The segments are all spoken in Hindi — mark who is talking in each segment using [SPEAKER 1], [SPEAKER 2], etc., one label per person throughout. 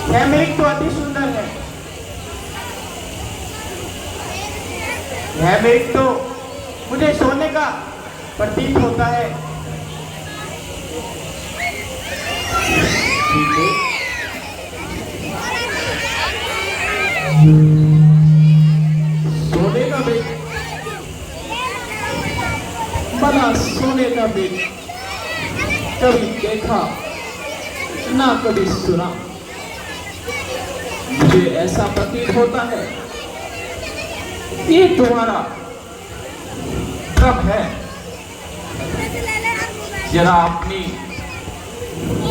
[SPEAKER 1] यह मिल्क तो अति सुंदर है। यह मिल्क तो मुझे सोने का प्रतीक होता है। सोने का मिल्क, बना सोने का मिल्क कभी देखा ना कभी सुना। मुझे ऐसा प्रतीत होता है ये तुम्हारा कब है। जरा अपनी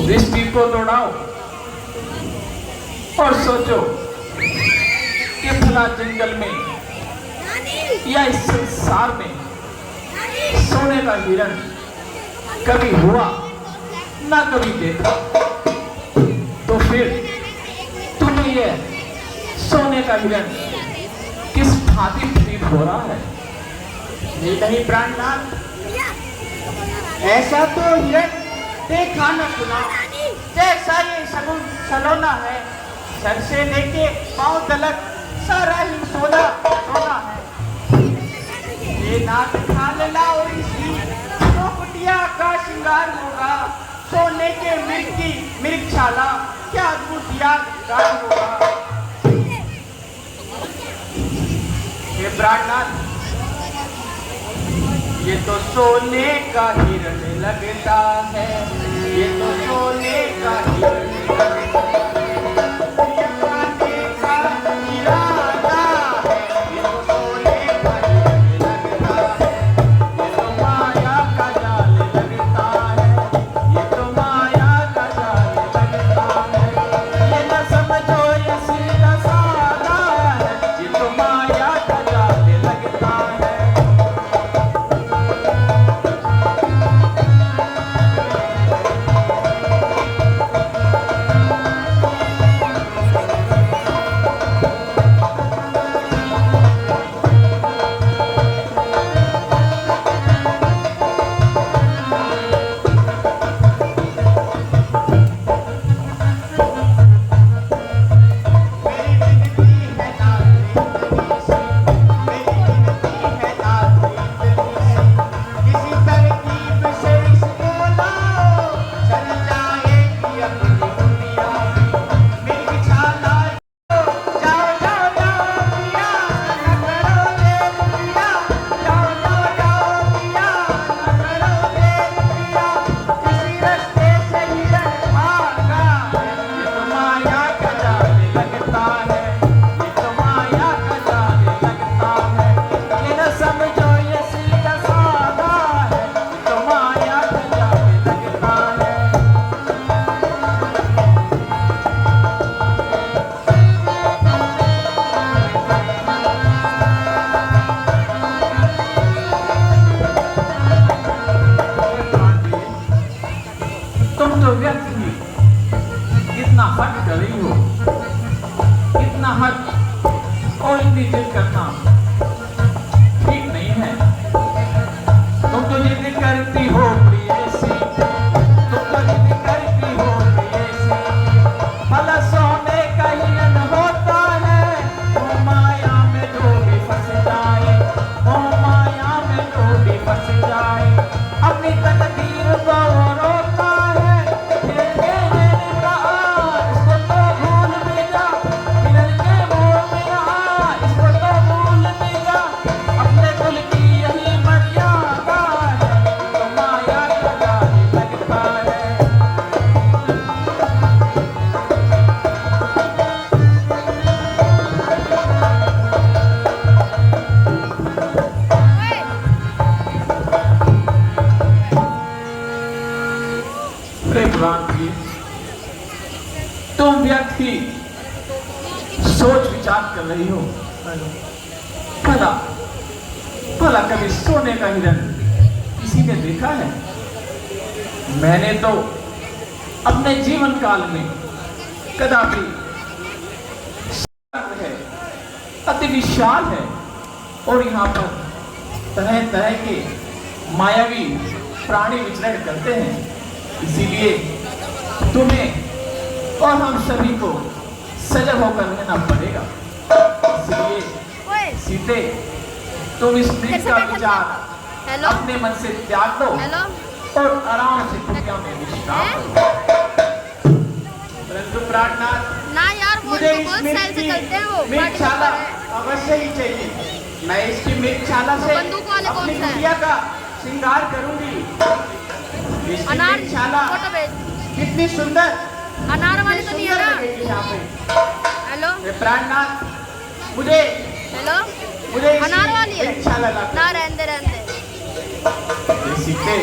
[SPEAKER 1] दृष्टि को दौड़ाओ और सोचो कि भला जंगल में या इस संसार में सोने का हिरण कभी हुआ ना कभी देखा। तो फिर तुम्हें यह सोने का हिरण किस भांति प्रतीत हो रहा है? नहीं प्राणनाथ, ऐसा तो हिरण देखा न सुना। जैसा ये सगुन सलोना है, सर से लेके पांव तलक सारा ही सोना सोना है। ये नाक खाल और इसी तो कुटिया का श्रृंगार होगा। सोने के मिर्ग छाला क्या अद्भुत यादगार होगा। ये प्राणनाथ, ये तो सोने का हिरण लगता है। ये तो सोने का हिरण लगता है। इतना हट कर रही हो, इतना हट और इतनी जिद करना ठीक नहीं है। तुम तो जिद करती हो प्रियसी, तुम तो जिद करती हो प्रियसी। भला सोने का हिरण होता है, ओ माया में जो भी फंस जाए, ओ माया में जो भी फंस जाए। अपनी तकदीर को रोता है, तुम व्यक्ति सोच विचार कर रही हो। भला भला कभी सोने का हिरण किसी ने देखा है? मैंने तो अपने जीवन काल में कदापि है, अति विशाल है और यहाँ पर तरह तरह के मायावी प्राणी विचरण करते हैं, इसीलिए तुम्हें और हम सभी को सजग होकर रहना पड़ेगा। इसलिए सीते, तुम इस प्रीत का विचार अपने मन से त्याग दो और आराम से कुटिया में विश्राम करो। परंतु प्राणनाथ,
[SPEAKER 2] ना यार, वो
[SPEAKER 1] मुझे
[SPEAKER 2] तो
[SPEAKER 1] इस
[SPEAKER 2] बहुत स्टाइल से चलते हैं, वो
[SPEAKER 1] मृगशाला अवश्य ही चाहिए। मैं इसकी मृगशाला से
[SPEAKER 2] बंदूक वाले कौन
[SPEAKER 1] अपनी
[SPEAKER 2] सा है?
[SPEAKER 1] कुटिया का श्रृंगार करूंगी। इसकी
[SPEAKER 2] अनार
[SPEAKER 1] मृगशाला
[SPEAKER 2] फोटो भेज।
[SPEAKER 1] कितनी सुंदर,
[SPEAKER 2] अनार वाली तो नहीं है ना?
[SPEAKER 1] लगेगी यहाँ पे।
[SPEAKER 2] हेलो
[SPEAKER 1] प्राणनाथ, मुझे
[SPEAKER 2] हेलो,
[SPEAKER 1] मुझे इसकी
[SPEAKER 2] अनार वाली है
[SPEAKER 1] मृगशाला ला
[SPEAKER 2] ना? रहने रहने
[SPEAKER 1] सीते,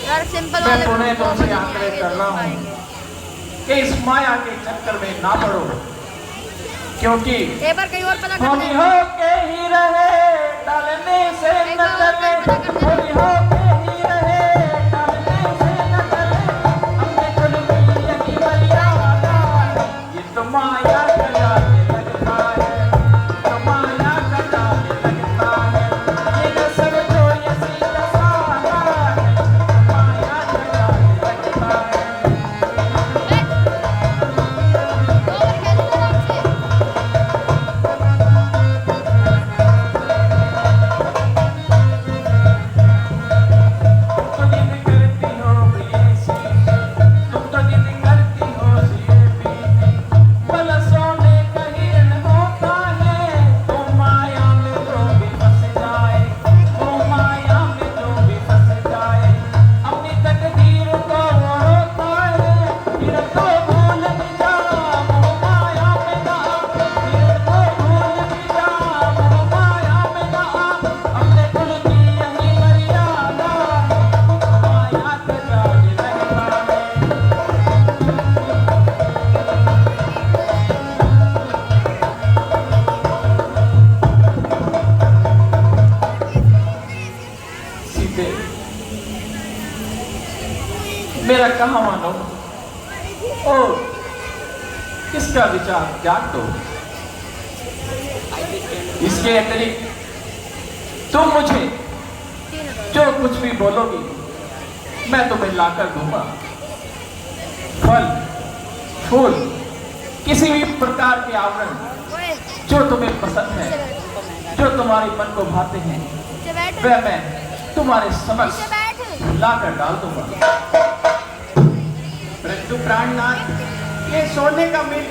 [SPEAKER 2] यार, सिंपल
[SPEAKER 1] मैं
[SPEAKER 2] वाले
[SPEAKER 1] पुनः तुमसे
[SPEAKER 2] नहीं
[SPEAKER 1] आग्रह
[SPEAKER 2] आएंगे,
[SPEAKER 1] कर रहा
[SPEAKER 2] नहीं
[SPEAKER 1] हूँ
[SPEAKER 2] आएंगे।
[SPEAKER 1] कि इस माया के चक्कर में ना पड़ो, क्योंकि
[SPEAKER 2] एक बार कहीं और पता कर
[SPEAKER 1] होली
[SPEAKER 2] ले।
[SPEAKER 1] हो के ही रहे डालने से
[SPEAKER 2] एक
[SPEAKER 1] न
[SPEAKER 2] बार और
[SPEAKER 1] चले,
[SPEAKER 2] पता कर ले।
[SPEAKER 1] होली हो के ही रहे डालने से न चले, हमने चुन ली यही मर्यादा, ये तो माया का जाल लगता है, तो माया का जाल लगता है, ये न समझो ये सीधा साधा है, माया का जाल लगता है। मेरा कहा मानो और किसका विचार त्याग दो। इसके अतिरिक्त तुम मुझे जो कुछ भी बोलोगी मैं तुम्हें लाकर दूंगा। फल, फूल, किसी भी प्रकार के आवरण जो तुम्हें पसंद है, जो तुम्हारे मन को भाते हैं, वह मैं तुम्हारे समक्ष लाकर डाल दूंगा। परंतु प्राणनाथ, ये सोने का मिल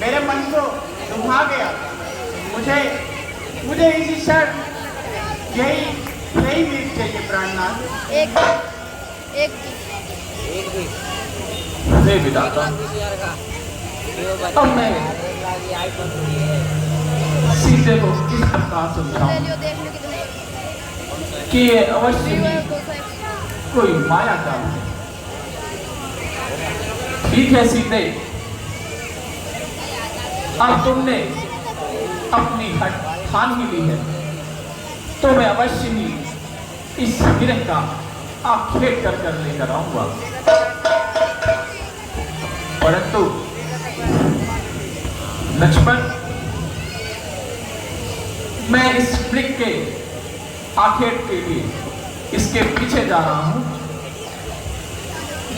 [SPEAKER 1] मेरे मन को लुभा गया। मुझे इसी क्षण यही मिल चाहिए प्राणनाथ।
[SPEAKER 2] एक
[SPEAKER 1] हे विधाता, अब मैं सीते को किस प्रकार समझाऊं कि ये अवश्य ही कोई माया का है। ठीक है सीते, अब तुमने अपनी हट ठान ही ली है, तो मैं अवश्य ही इस गिरह का आखेट कर लेकर आऊंगा। परंतु लक्ष्मण, मैं इस मृग के आखेट के लिए इसके पीछे जा रहा हूं।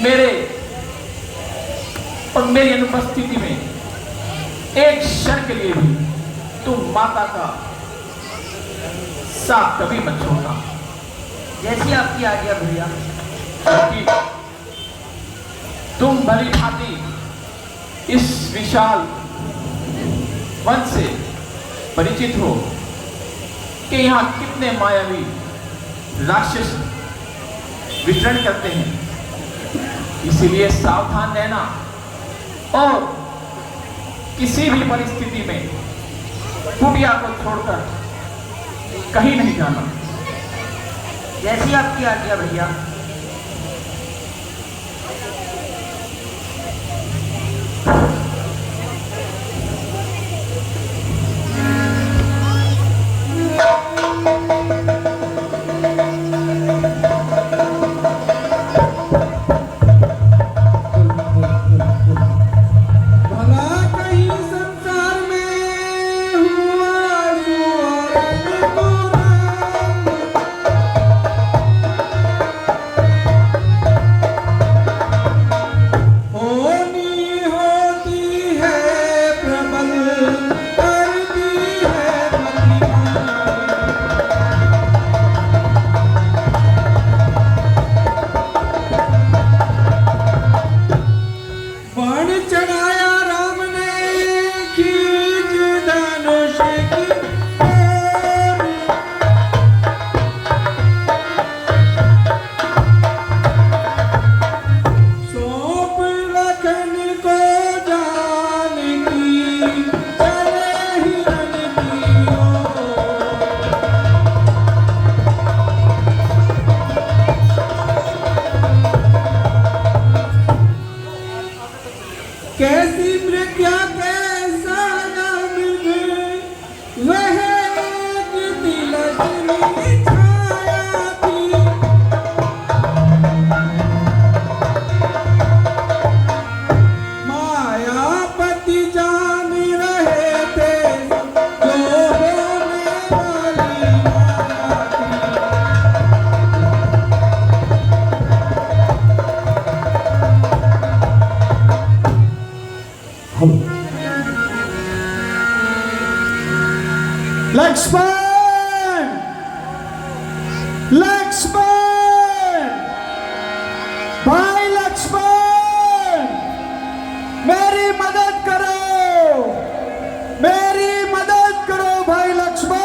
[SPEAKER 1] मेरे और मेरी अनुपस्थिति में एक क्षण के लिए भी तुम माता का साथ कभी मत छोड़ना।
[SPEAKER 3] जैसी आपकी आज्ञा भैया।
[SPEAKER 1] क्योंकि तुम भली भांति इस विशाल वन से परिचित हो कि यहाँ कितने मायावी राक्षस विचरण करते हैं। इसीलिए सावधान रहना और किसी भी परिस्थिति में कुटिया को छोड़कर कहीं नहीं जाना।
[SPEAKER 3] जैसी आपकी आज्ञा भैया।
[SPEAKER 1] लक्ष्मण, भाई लक्ष्मण, मेरी मदद करो, मेरी मदद करो भाई लक्ष्मण।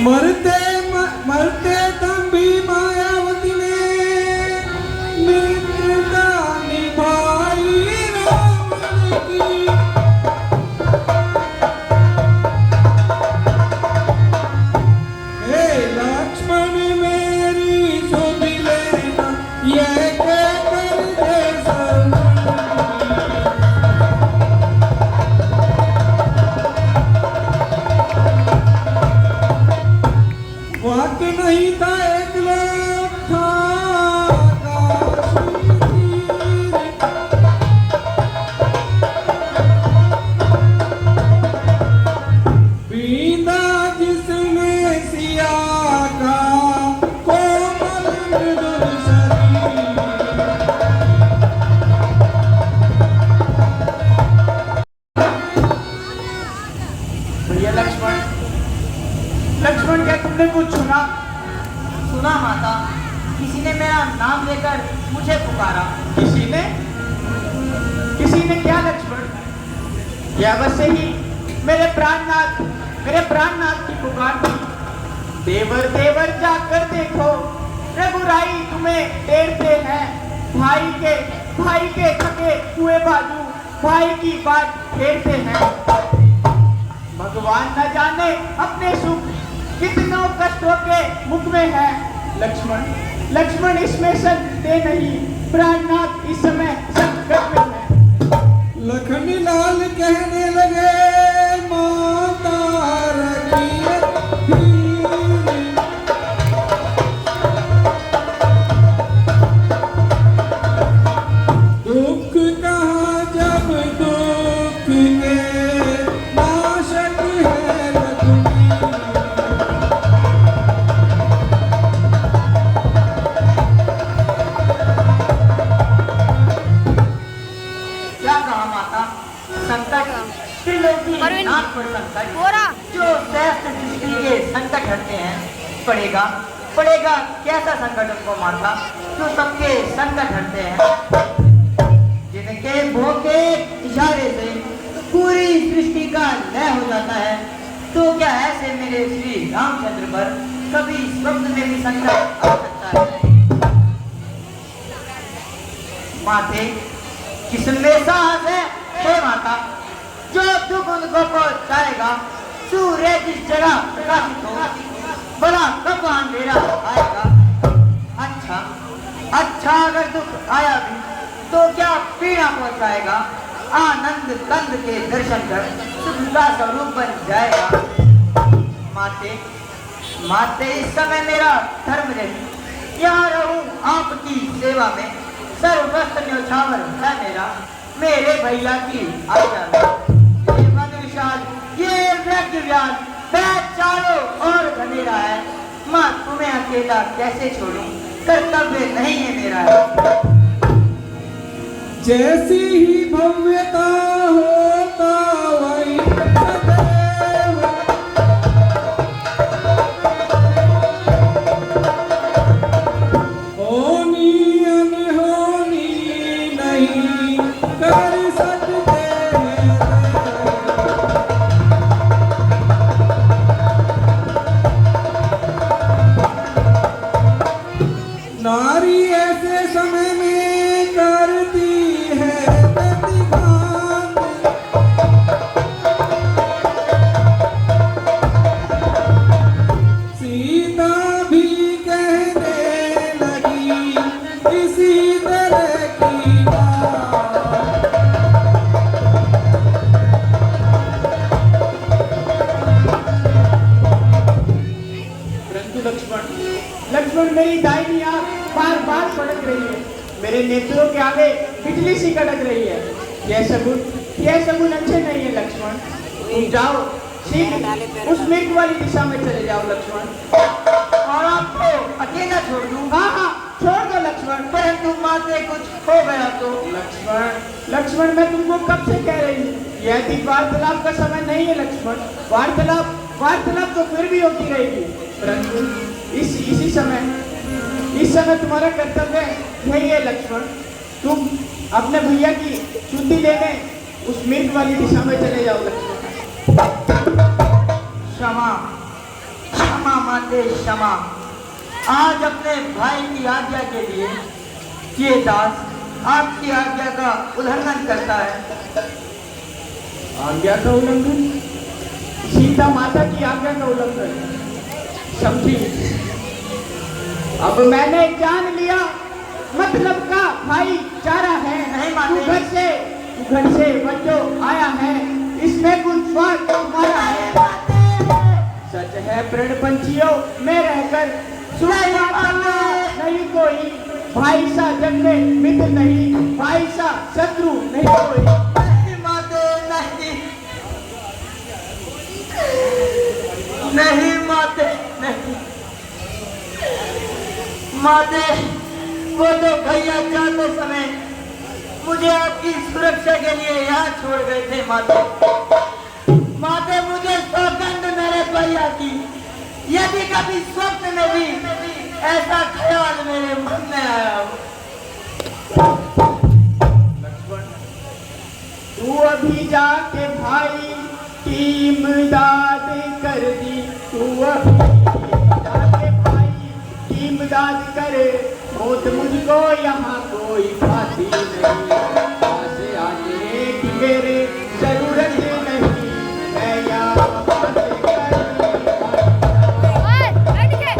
[SPEAKER 1] मरते दम भी मायावती ने मित्रता निभाई रावण की। हे लक्ष्मण मेरी सुध लेना, ये कहकर दे वाक नहीं था एक लोग था बींदा जिसमें सिया का कोमल मृदुल शरीर।
[SPEAKER 3] भैया लक्ष्मण,
[SPEAKER 1] लक्ष्मण, क्या तुमने कुछ सुना?
[SPEAKER 3] सुना माता, किसी ने मेरा नाम लेकर मुझे पुकारा।
[SPEAKER 1] किसी ने? किसी ने क्या लक्ष्मण? यह अवश्य ही मेरे प्राणनाथ की पुकार थी। देवर देवर जाकर देखो, रघुराई तुम्हें टेरते हैं। भाई के थके हुए बाजू भाई की बात फेरते हैं। भगवान न जाने अपने सुख कितनों कष्टों के मुख में है। लक्ष्मण इसमें संदेह नहीं, प्राणनाथ इस समय संकट में है। लखन लाल कहने लगे, माता रखिए दुख कहाँ जब दुख के नाशक है रघुवीर।
[SPEAKER 3] क्या कहा माता? संकट त्रिलोकी नाथ पर संकट,
[SPEAKER 2] बोरा
[SPEAKER 3] जो सहस्त्र सृष्टि के संकट हटते हैं, पड़ेगा कैसा संकट उनको माता, जो सबके संकट हटते हैं, जिनके भोग के इशारे से पूरी सृष्टि का लय हो जाता है। तो क्या ऐसे मेरे श्री रामचंद्र पर कभी स्वप्न में भी संकट आ सकता है? माते, किसमें साहस है हे माता, जो दुख उनको पहुंचाएगा। सूर्य जिस जगह प्रकाशित हो, बड़ा कब अंधेरा आएगा। अच्छा अगर दुख आया भी तो क्या पीड़ा पहुंचाएगा। आनंद कंद के दर्शन कर सुख का स्वरूप बन जाएगा। माते इस समय मेरा धर्म रही, यहाँ रहूं आपकी सेवा में। सर्वस्त्र न्यौछावर है मेरे भैया की आज्ञा में। ये मन विशाल, ये व्यक्ति व्यास, वह चारों और घनेरा है। माँ तुम्हें अकेला कैसे छोड़ूं, कर्तव्य नहीं है मेरा।
[SPEAKER 1] जैसी ही भव्यता होता वही सदैव, होनी अनहोनी नहीं कर सकते हैं। नारी ऐसे समय में करती है प्रतिघात, सीता भी कहने लगी इसी तरह की बात। परंतु लक्ष्मण मेरी दाहिनी आंख बार फड़क रही है, मेरे नेत्रों के आगे बिजली सी कड़क रही है। यह सगुन अच्छे नहीं है लक्ष्मण। तुम जाओ, ठीक उस मृग वाली दिशा में चले जाओ लक्ष्मण।
[SPEAKER 3] और आपको अकेला छोड़ दूं?
[SPEAKER 1] हाँ, छोड़ दो लक्ष्मण।
[SPEAKER 3] परंतु माँ से कुछ हो गया तो?
[SPEAKER 1] लक्ष्मण मैं तुमको कब से कह रही हूँ, यह वार्तालाप का समय नहीं है लक्ष्मण। वार्तालाप
[SPEAKER 4] वार्तालाप तो फिर भी होती रहेगी, परंतु इस समय तुम्हारा कर्तव्य यही है लक्ष्मण, तुम अपने भैया की शुद्धि लेने उस मिर्ग वाली दिशा में चले जाओ लक्ष्मण।
[SPEAKER 3] क्षमा क्षमा माते क्षमा। आज अपने भाई की आज्ञा के लिए ये दास आपकी आज्ञा का उल्लंघन करता है।
[SPEAKER 4] आज्ञा का उल्लंघन? सीता माता की आज्ञा का उल्लंघन? समझी? अब मैंने जान लिया मतलब का भाईचारा है।
[SPEAKER 3] नहीं माते।
[SPEAKER 4] तू घर से बच्चों आया है, इसमें कुछ स्वार्थ तुम्हारा है। सच है प्रण पंछियों में रहकर नहीं कोई, भाई सा जग में मित्र नहीं, भाई सा शत्रु नहीं कोई।
[SPEAKER 3] नहीं माते नहीं, नहीं माते नहीं। माते वो तो भैया जाते समय मुझे आपकी सुरक्षा के लिए यहाँ छोड़ गए थे। माते माते मुझे सौगंध मेरे भैया की, यदि कभी स्वप्न में भी ऐसा ख्याल मेरे मन में आया हो।
[SPEAKER 4] लक्ष्मण, तू अभी जाके भाई की इमदाद कर दी, तू अभी जाके भाई की इमदाद करे, मौत मुझको यहाँ कोई खाती नहीं। आसे आने की मेरे जरूरत नहीं, मैं यहाँ बातें
[SPEAKER 2] ओए, बैठ के।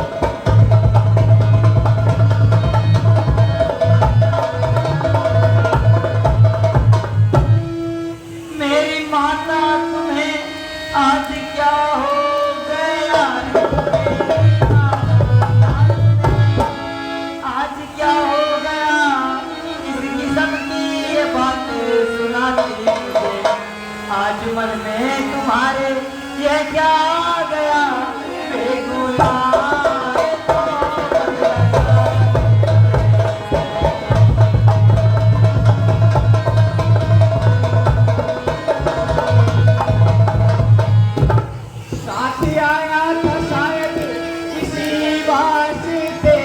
[SPEAKER 3] मेरी माता तुम्हें आज क्या हो गया? आज क्या हो गया? इस किस्म की ये बातें सुनाती मुझे। आज मन में तुम्हारे ये क्या आ गया? बेगुनाह
[SPEAKER 4] साथ आया था शायद किसी वास्ते,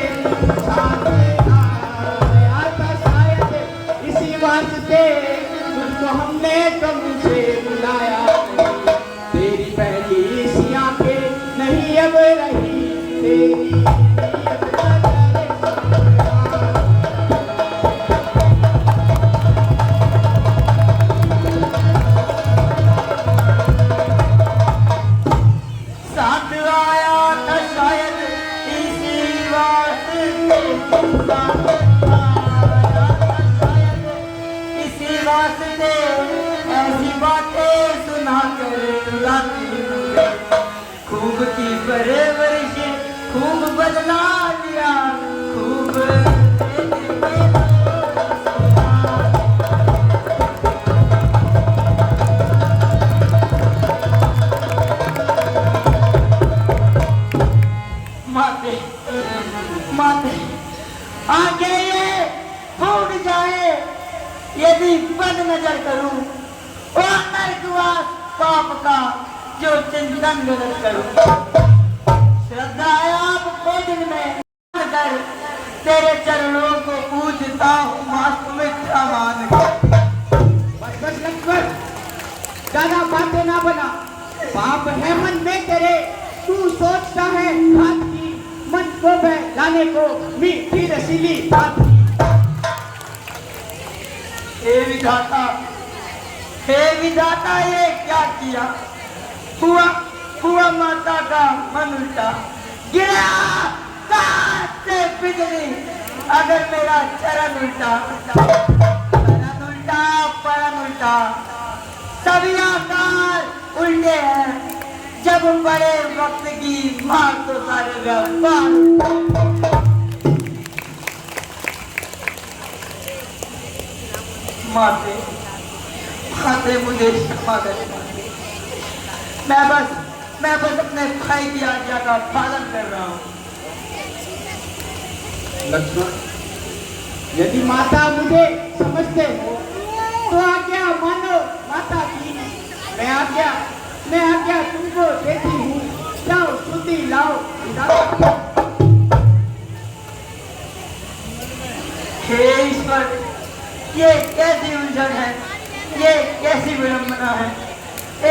[SPEAKER 4] साथ आया था शायद इसी वास्ते, तुझको हमने तुमसे बुलाया नहीं। तेरी पहली सी आंखें नहीं अब रही, तेरी नीयत नजर
[SPEAKER 3] साथ आया था शायद इसी वास्ते, साथ आया था शायद इसी वास्ते, ऐसी बातें सुनाकर रुलाती मुझे। खूब की परवरिश खूब बदला लिया, खूब माते माते आगे ये फूट जाए यदि बंद नजर करूं, और नरकवास पाप का जो चिंतन नजर करूं। श्रद्धा आपको दिन में कर तेरे चरणों को पूजता हूँ मास्क मिठा मान कर।
[SPEAKER 4] बस बस लक्ष्मण, ज्यादा बातें ना बना। पाप है मन में तेरे, तू सोचता है घात की, मन को बहलाने को मीठी रसीली बात की।
[SPEAKER 3] हे विधाता ये क्या किया? हुआ माता का मन उल्टा, गिरा काट से बिजली अगर मेरा चरण उल्टा। चरण उल्टा परम उल्टा, सभी आकार उल्टे हैं। जब बड़े वक्त की मार तो सारे व्यापार। माते माते मुझे क्षमा करें। मैं बस अपने भाई की आज्ञा का पालन कर रहा हूँ।
[SPEAKER 4] लक्ष्मण, यदि माता मुझे समझते हो तो आज्ञा मानो माता की। मैं आज्ञा तुमको देती हूँ।
[SPEAKER 3] खिलाओ खिलाओ। हे ईश्वर, ये कैसी उलझन है, ये कैसी विडंबना है।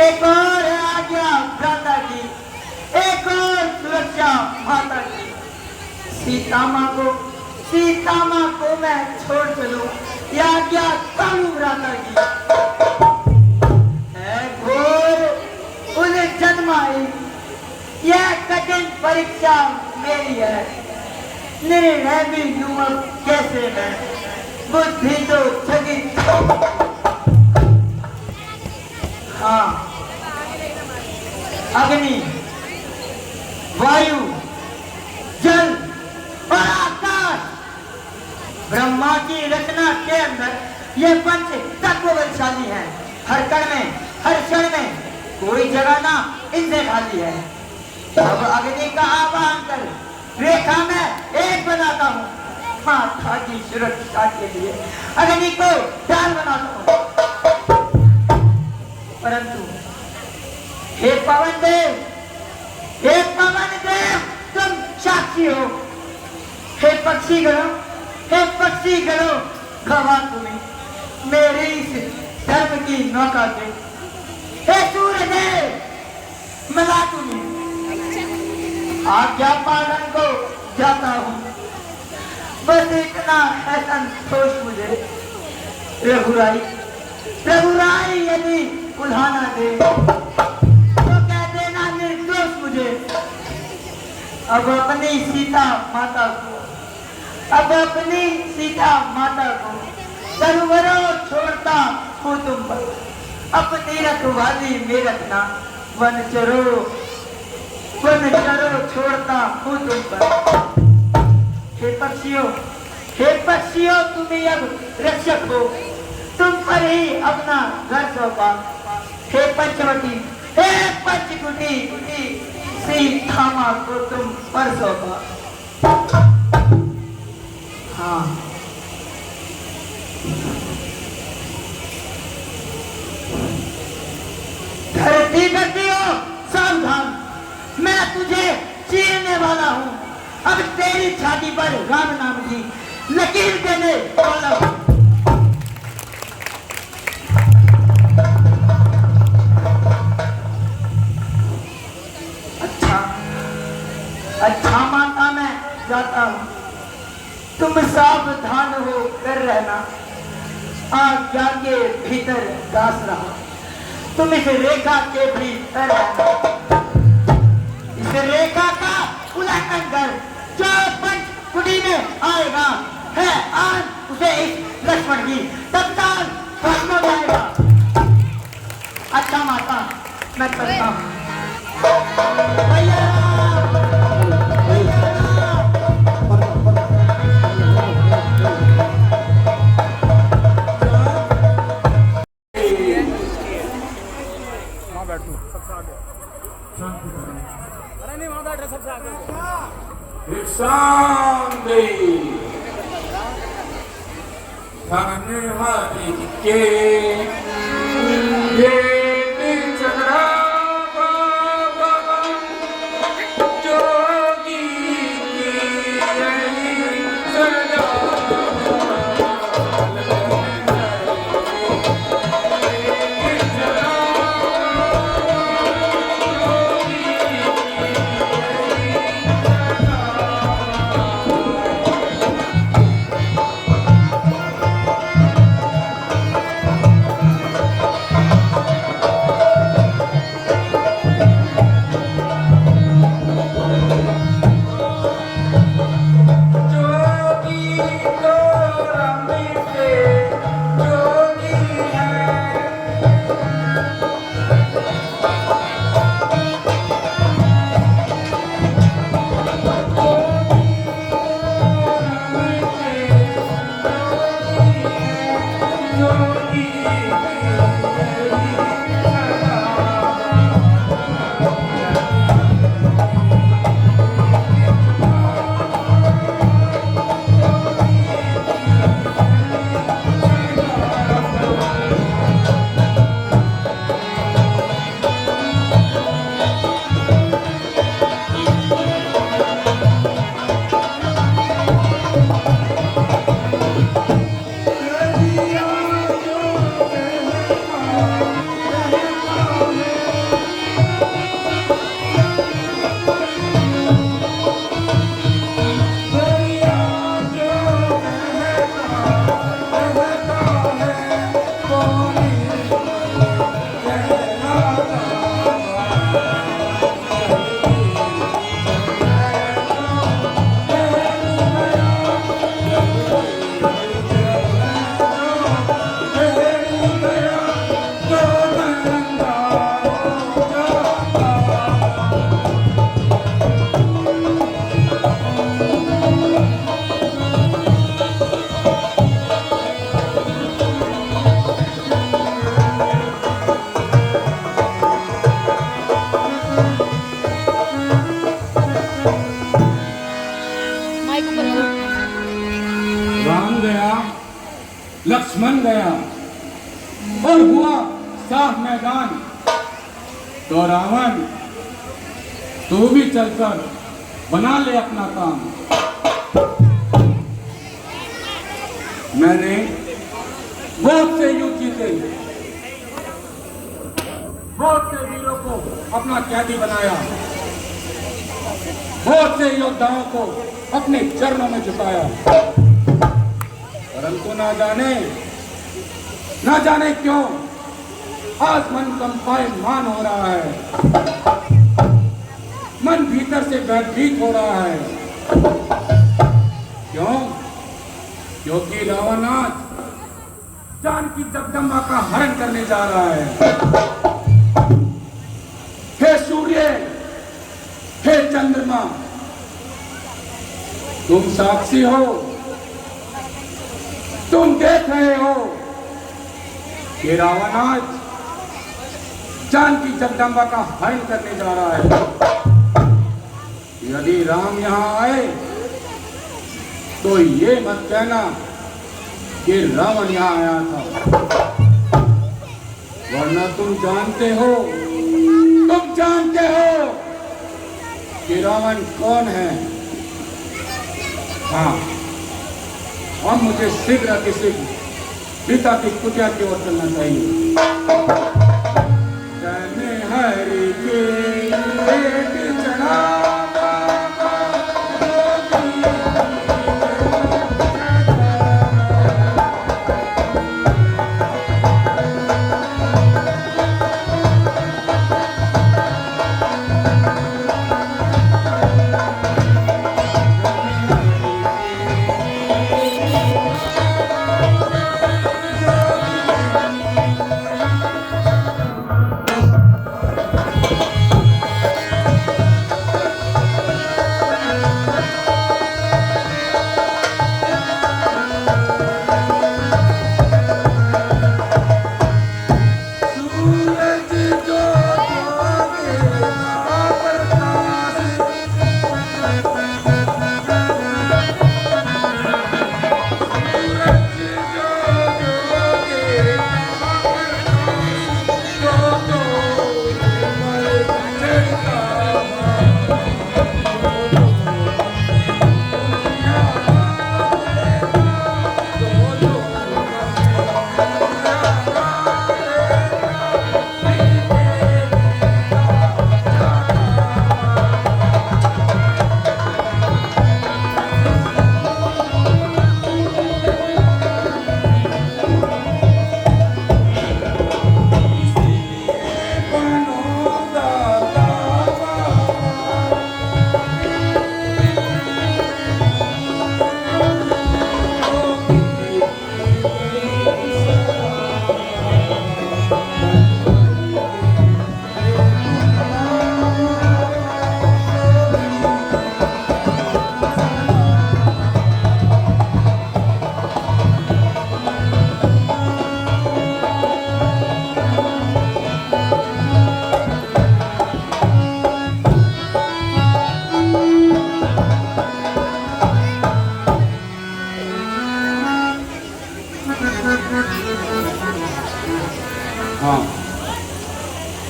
[SPEAKER 3] एक और है आज्ञा भ्राता की, एक और सुरक्षा माता की। सीता माँ को मैं छोड़ चलूं या आज्ञा करूं भ्राता की। है घोर उन्हें जन्माई, यह कठिन परीक्षा मेरी है। निर्णय भी यूं अब कैसे मैं, बुद्धि तो ठगी। हाँ, अग्नि, वायु, जल और आकाश, ब्रह्मा की रचना के अंदर ये पंच तत्व बलशाली है। हर कण में, हर क्षण में कोई जगह ना इनसे खाली है। अब अग्नि का आह्वान कर रेखा में एक बनाता हूँ, माता की सुरक्षा के लिए अग्नि को ढाल बनाता हूँ। परंतु हे पवन देव, तुम साक्षी हो। हे पक्षी गणों, गवाह तुम्हें मेरी इस धर्म की नौका दे। हे सूर्य देव, मिला तुम्हें आज्ञा पालन को जाता हूँ। बस इतना है संतोष मुझे। रघुराई यदि उल्हाना दे तो कह देना निर्दोष मुझे। अब अपनी सीता माता को सरोवरों छोड़ता हूँ तुम पर। अपनी रखवाली में रखना, वन चरो छोड़ता हूँ तुम पर। हे पक्षियों तुम ही अब रक्षक हो, तुम पर ही अपना घर सौंपा। हे पंचवटी, हे पंचकुटी, सीता माँ को तुम पर सौंपा। हाँ, धरती हो सावधान, मैं तुझे चीरने वाला हूँ। अब तेरी छाती पर राम नाम की लकीर देने वाला हूँ। अच्छा माता, मैं जाता हूँ, तुम सावधान हो कर रहना। आज्ञा के भीतर दास रहा, तुम इस रेखा के भीतर रहना। इस रेखा का उल्लंघन कर जो पंचकुटी में आएगा है आज उसे इस लक्ष्मण की तत्काल भस्म हो जाएगा। अच्छा माता, मैं चलता हूँ।
[SPEAKER 1] शांति धन हरि के ये चढ़ा जोगी की सजा।
[SPEAKER 5] गया और हुआ साफ मैदान, तो रावण तू भी चलकर बना ले अपना काम। मैंने बहुत से युद्ध जीते, बहुत से वीरों को अपना कैदी बनाया, बहुत से योद्धाओं को अपने चरणों में झुकाया, परंतु ना जाने क्यों आज मन कंपायमान हो रहा है, मन भीतर से भयभीत हो रहा है। क्यों? क्योंकि रावण आज जानकी जगदम्बा का हरण करने जा रहा है। हे सूर्य, हे चंद्रमा, तुम साक्षी हो, तुम देख रहे हो कि रावण आज जानकी जगदम्बा का हरण करने जा रहा है। यदि राम यहां आए तो ये मत कहना कि रावण यहां आया था, वरना तुम जानते हो कि रावण कौन है। हाँ, अब मुझे शीघ्र किसी पिता की कुटिया की ओर चलना चाहिए। कहने हरि के पेट चढ़ा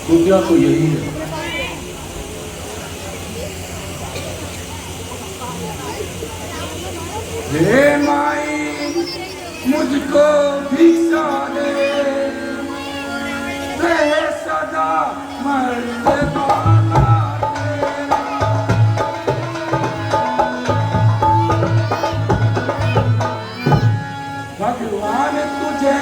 [SPEAKER 5] कुटिया तो यही है। हे माई मुझको भिक्षा दे, रहे सदा मरते वाला तेरा। भगवान तुझे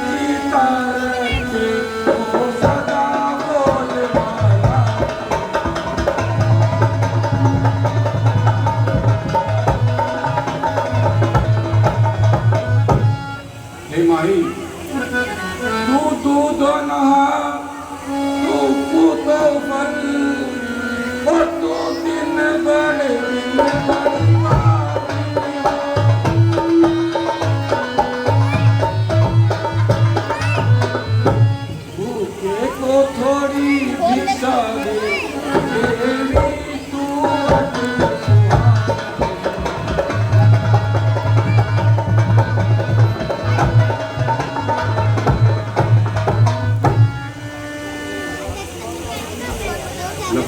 [SPEAKER 5] जीता रखे, वो सदा बोल वाला। हे माई तू दूध नहा, तू पूतो फल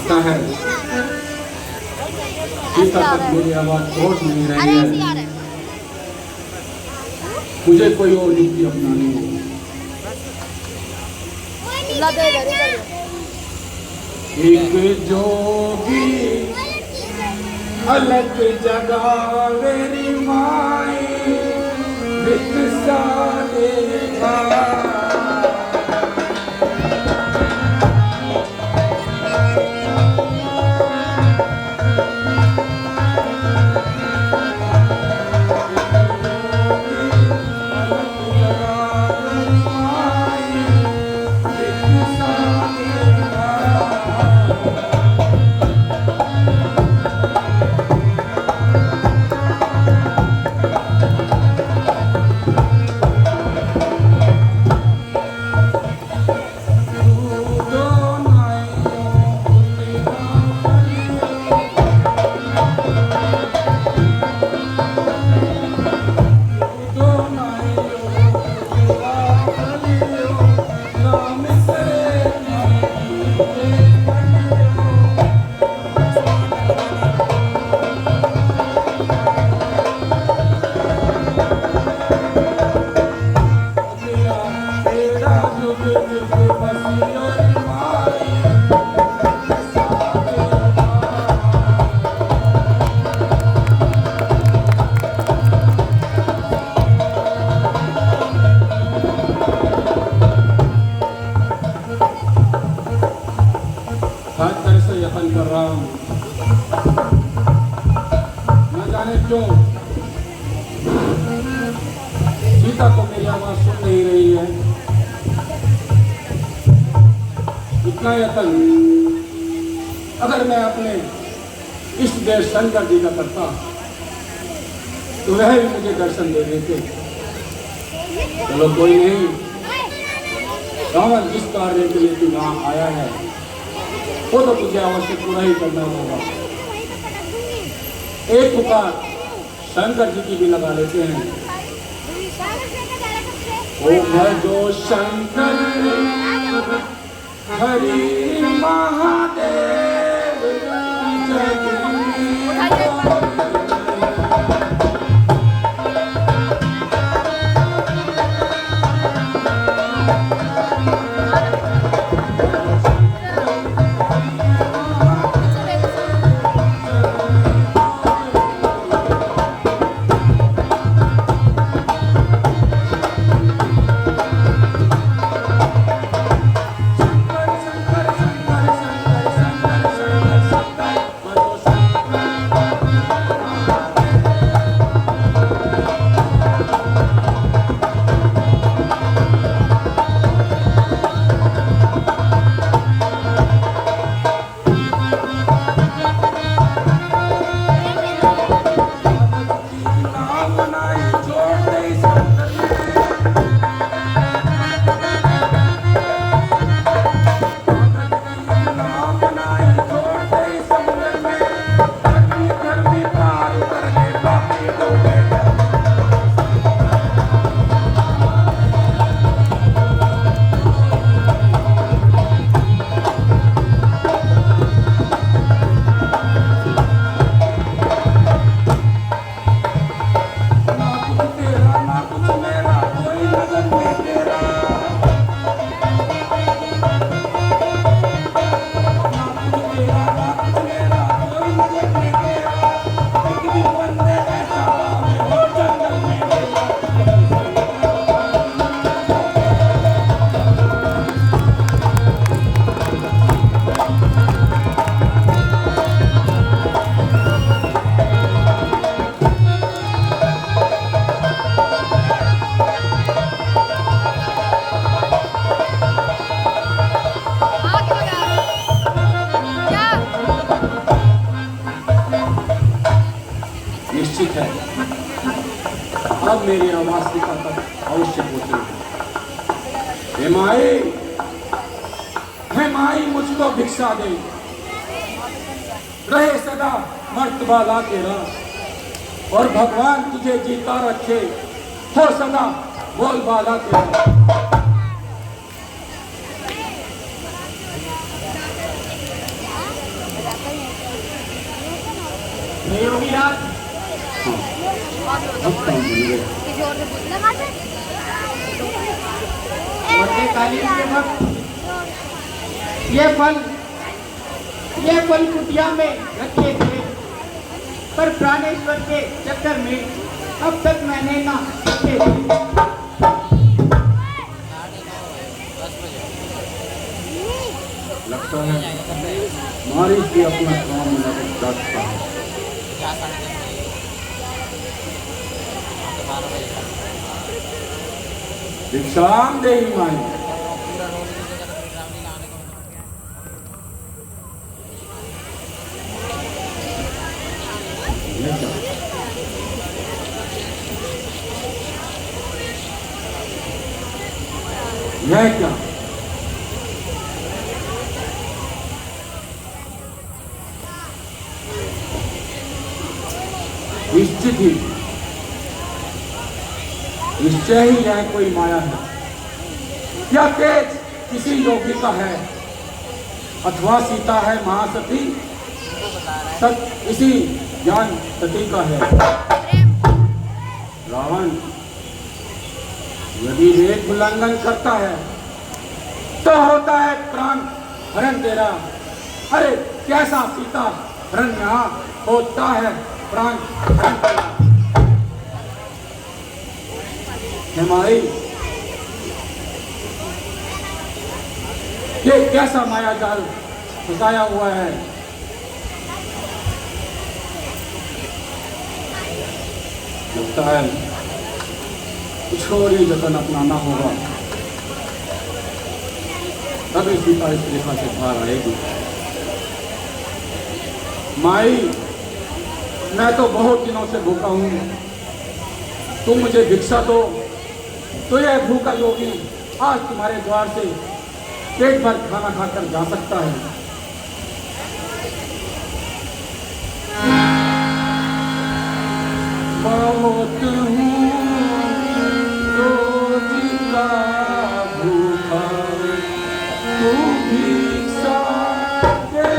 [SPEAKER 5] लगता है सीता तक मेरी आवाज पहुंच नहीं
[SPEAKER 2] अरे
[SPEAKER 5] रही
[SPEAKER 2] ऐसे ही आ
[SPEAKER 5] है।
[SPEAKER 2] रहा है।
[SPEAKER 5] मुझे कोई और युक्ति अपनानी होगी।
[SPEAKER 2] ला दे इधर इधर।
[SPEAKER 5] एक जोगी अलग जगह मेरी माई बिकसा देगा। हर तरह से यत्न कर रहा हूँ, न जाने क्यों सीता को मेरी आवाज सुन नहीं रही है। इतना यत्न अगर मैं अपने इष्ट देव शंकर जी का करता तो वह भी मुझे दर्शन दे देते। चलो कोई नहीं, रावण जिस कार्य के लिए तू यहाँ आया है वो तो तुझे अवश्य पूरा ही करना होगा। एक पुकार शंकर जी की भी लगा लेते हैं। ओ भजो शंकर हरि महादेव निश्चित है अब मेरी आवाज सीता तक अवश्य पहुंचेगी। हे माई मुझको भिक्षा दे, रहे सदा मर्तबा ला तेरा, और भगवान तुझे जीता रखे हो सदा बोलबाला तेरा।
[SPEAKER 4] हे योगीराज,
[SPEAKER 5] अब काम बन गया।
[SPEAKER 2] किसी और से पूछना माते
[SPEAKER 4] मध्यकालीन के वक्त ये फल कुटिया में रखे थे, पर प्राणेश्वर के चक्कर में अब तक मैंने ना देखे थे।
[SPEAKER 5] लगता है हमारी भी अपना काम लगता है। भिक्षाम देही माई। यह क्या? निश्चित ही निश्चय ही यह कोई माया है, या तेज किसी योगी का है, अथवा सीता है महासती, सत इसी ज्ञान सती का है। रावण यदि वेद उल्लंघन करता है तो होता है प्राण हरण तेरा। अरे कैसा सीता हरण यहाँ होता है प्राण हरण तेरा। हमारी ये कैसा माया जाल फंसाया हुआ है। लगता है कुछ और ही जतन अपनाना होगा, तभी सीता इस रेखा से बाहर आएगी। माई, मैं तो बहुत दिनों से भूखा हूँ, तुम मुझे भिक्षा दो तो यह भूखा योगी आज तुम्हारे द्वार से पेट भर खाना खाकर जा सकता है। बहुत हूँ रोज का भूखा, तू भिक्षा दे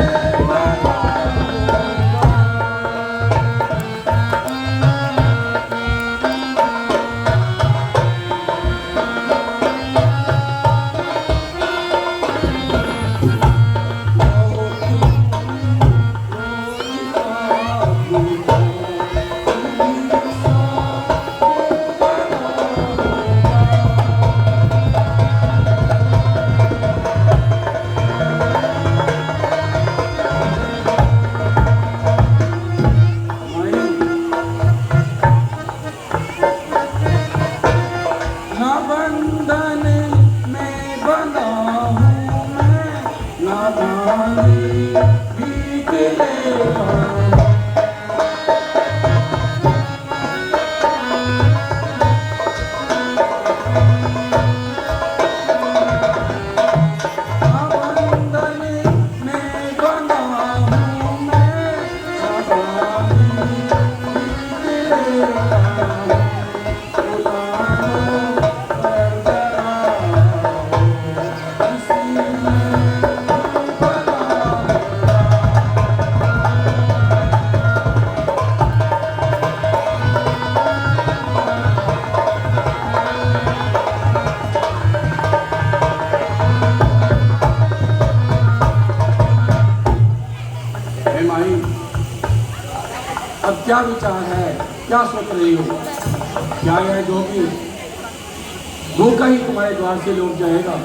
[SPEAKER 5] अब क्या विचार है, क्या सोच रही हो? क्या यह जोगी धोखा ही तुम्हारे द्वार से लौट जाएगा?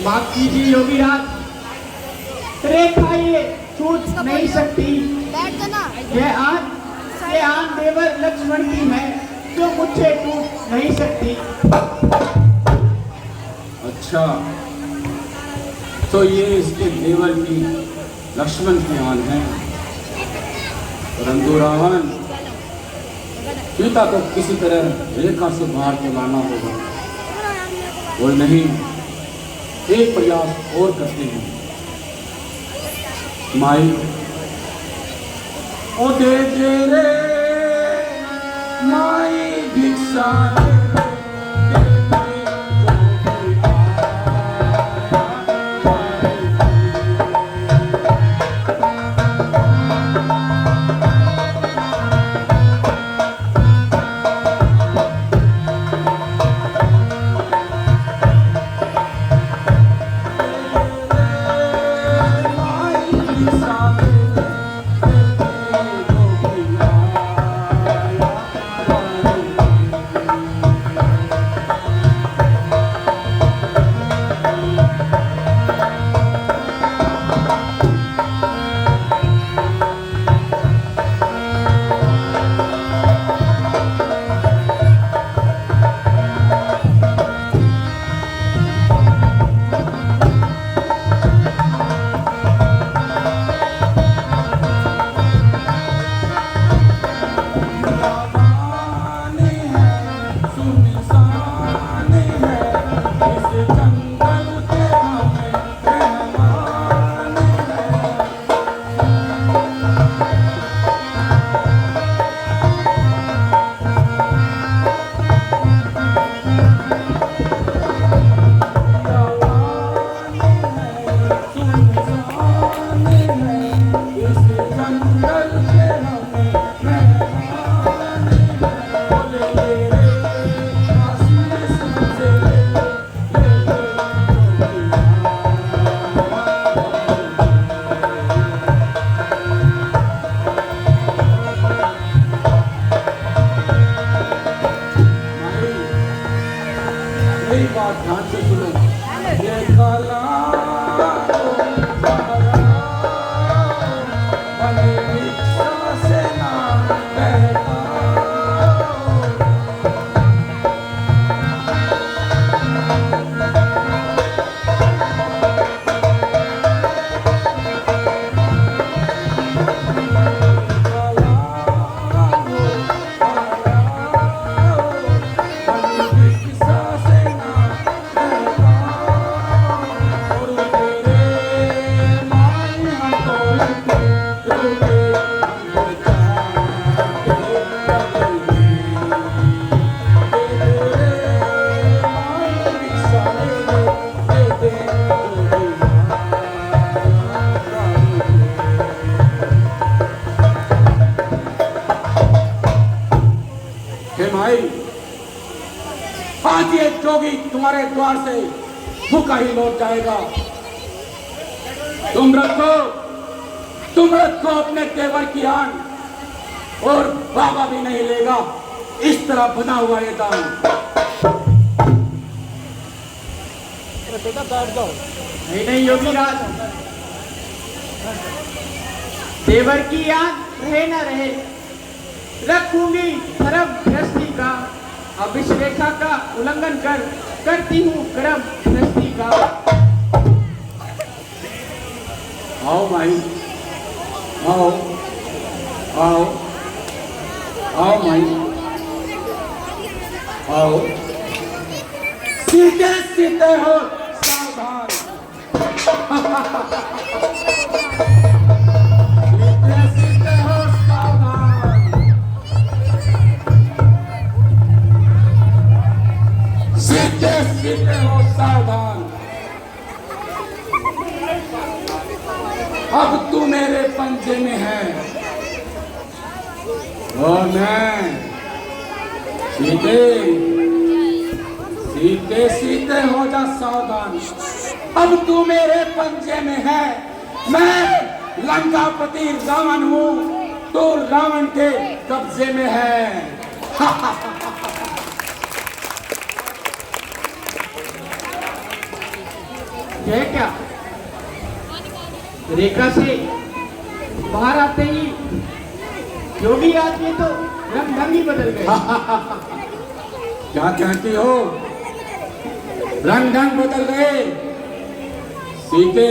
[SPEAKER 4] माफ कीजिए योगीराज, रेखा ये छूट नहीं सकती।
[SPEAKER 2] बैठ जाना।
[SPEAKER 4] ये आन देवर लक्ष्मण की है जो मुझसे टूट नहीं सकती।
[SPEAKER 5] अच्छा, तो ये इसके देवर की लक्ष्मण की आन है, परंतु रावण सीता को किसी तरह रेखा से बाहर चलाना होगा। और नहीं, एक प्रयास और करते हैं। माई ओ दे दे रे माई भिक्षा खाला बनी रिक्शा से ना बहता। भाई आज ये जोगी तुम्हारे द्वार से भूखा ही लौट जाएगा। तुम रखो अपने तेवर की आन और बाबा भी नहीं लेगा इस तरह बना हुआ ये दान।
[SPEAKER 4] नहीं योगी राज, देवर की याद रहे न रहे, रखूंगी धर्म गृहस्थी का। अब इस रेखा का उल्लंघन करती हूँ कर्म गृहस्थी का।
[SPEAKER 5] आओ भाई, आओ आओ आओ भाई, आओ। सीधे सीधे हो सावधान। सीधे सीधे हो सावधान। सीधे सीधे हो सावधान। अब तू मेरे पंजे में है और मैं सीधे सीधे सीधे हो जा सावधान। अब तू मेरे पंजे में है, मैं लंकापति रावण हूँ, तू रावण के कब्जे में है।
[SPEAKER 4] यह क्या, रेखा से बाहर आते ही योगी आदमी तो रंग ही बदल गए।
[SPEAKER 5] क्या कहती हो? रंग बदल गए? सीते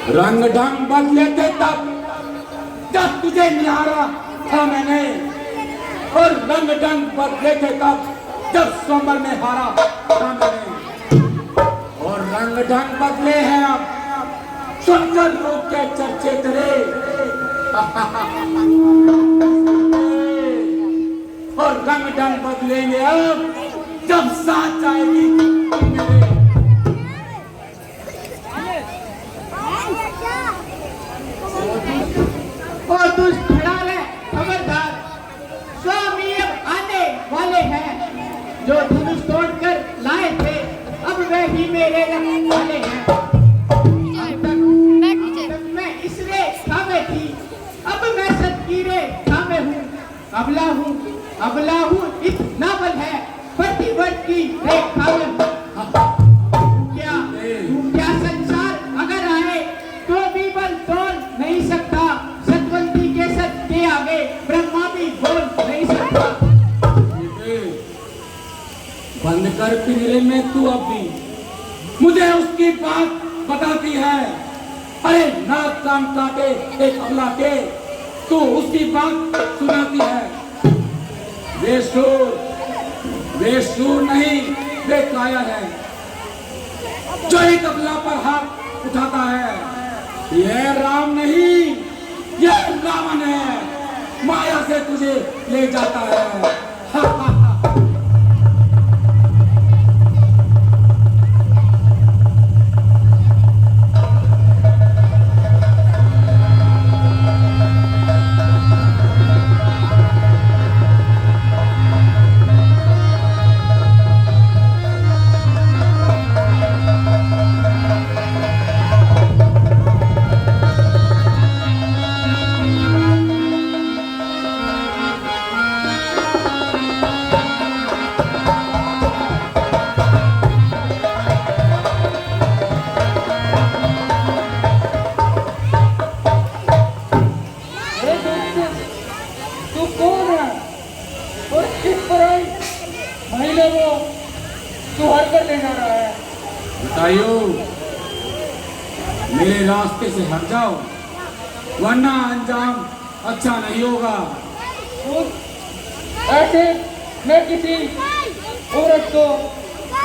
[SPEAKER 5] रंग ढंग बदले थे तब जब तुझे निहारा था मैंने, और रंग ढंग बदले थे तब जब स्वयंवर में हारा था मैंने। और रंग ढंग बदले हैं अब सुनकर लोग के चर्चे तेरे। और रंग ढंग बदलेंगे अब जब साथ आएगी मेरे।
[SPEAKER 4] और तू खड़ा रहे खबरदार, स्वामी अब आने वाले हैं। जो धनुष तोड़कर लाए थे अब वे ही मेरे रंग वाले हैं। अब तक मैं इस रेखा में थी, अब मैं सतकीरे थामे हूँ। अबला हूँ इतना बल है, प्रतिवर्त की रेखा में हूँ। क्या संसार अगर आए तो भी बल तोड़ नहीं सकता। सतवंती के सत के आगे ब्रह्मा भी बोल नहीं सकता।
[SPEAKER 5] बंद कर पिंजरे में तू अभी, मुझे उसकी बात बताती है। अरे नाक कान काटे एक अबला के, तू उसकी बात सुनाती है। वे सूर नहीं, वे कायर है जो एक अबला पर हाथ उठाता है। यह राम नहीं, यह रावण है, माया से तुझे ले जाता है। भाइयों, मेरे रास्ते से हट जाओ, वरना अंजाम अच्छा नहीं होगा।
[SPEAKER 6] ऐसे मैं किसी औरत को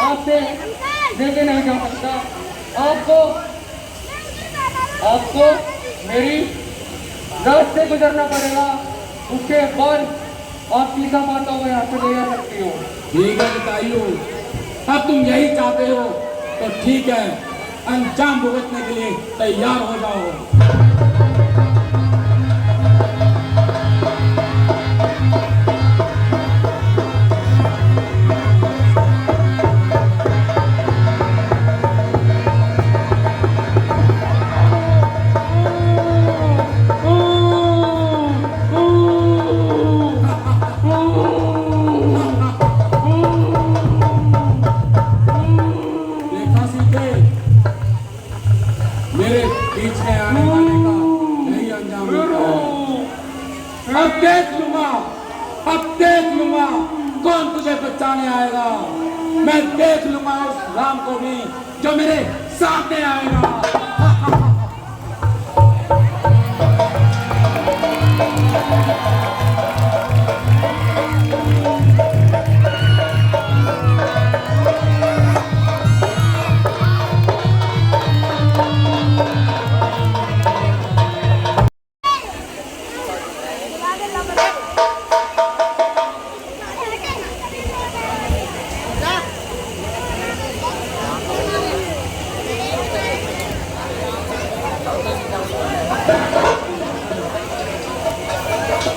[SPEAKER 6] आपसे देखे नहीं जा सकता। आपको मेरी रात से गुजरना पड़ेगा, उसके बाद आप सीधा माता हुए यहाँ से ले जा सकती हो।
[SPEAKER 5] ठीक है बताइयो, अब तुम यही चाहते हो तो ठीक है, अंजाम भुगतने के लिए तैयार हो जाओ। देखा सीधे, मेरे पीछे आने वाले का यही अंजाम होता है। अब देख लूंगा कौन तुझे बचाने आएगा। मैं देख लूंगा उस राम को भी जो मेरे सामने आएगा।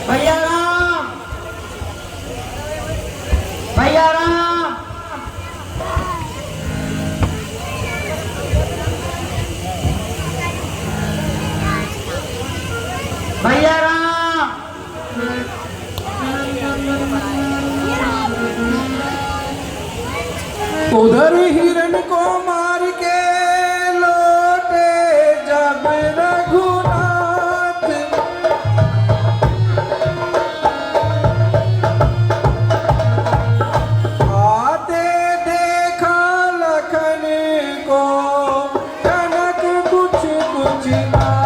[SPEAKER 3] भैया राम, भैया राम, भैया राम।
[SPEAKER 5] उधर हिरण को मार के लौटे जब रघुनाथ, आते देखा लखन को कनक कुछ कुछ नाथ।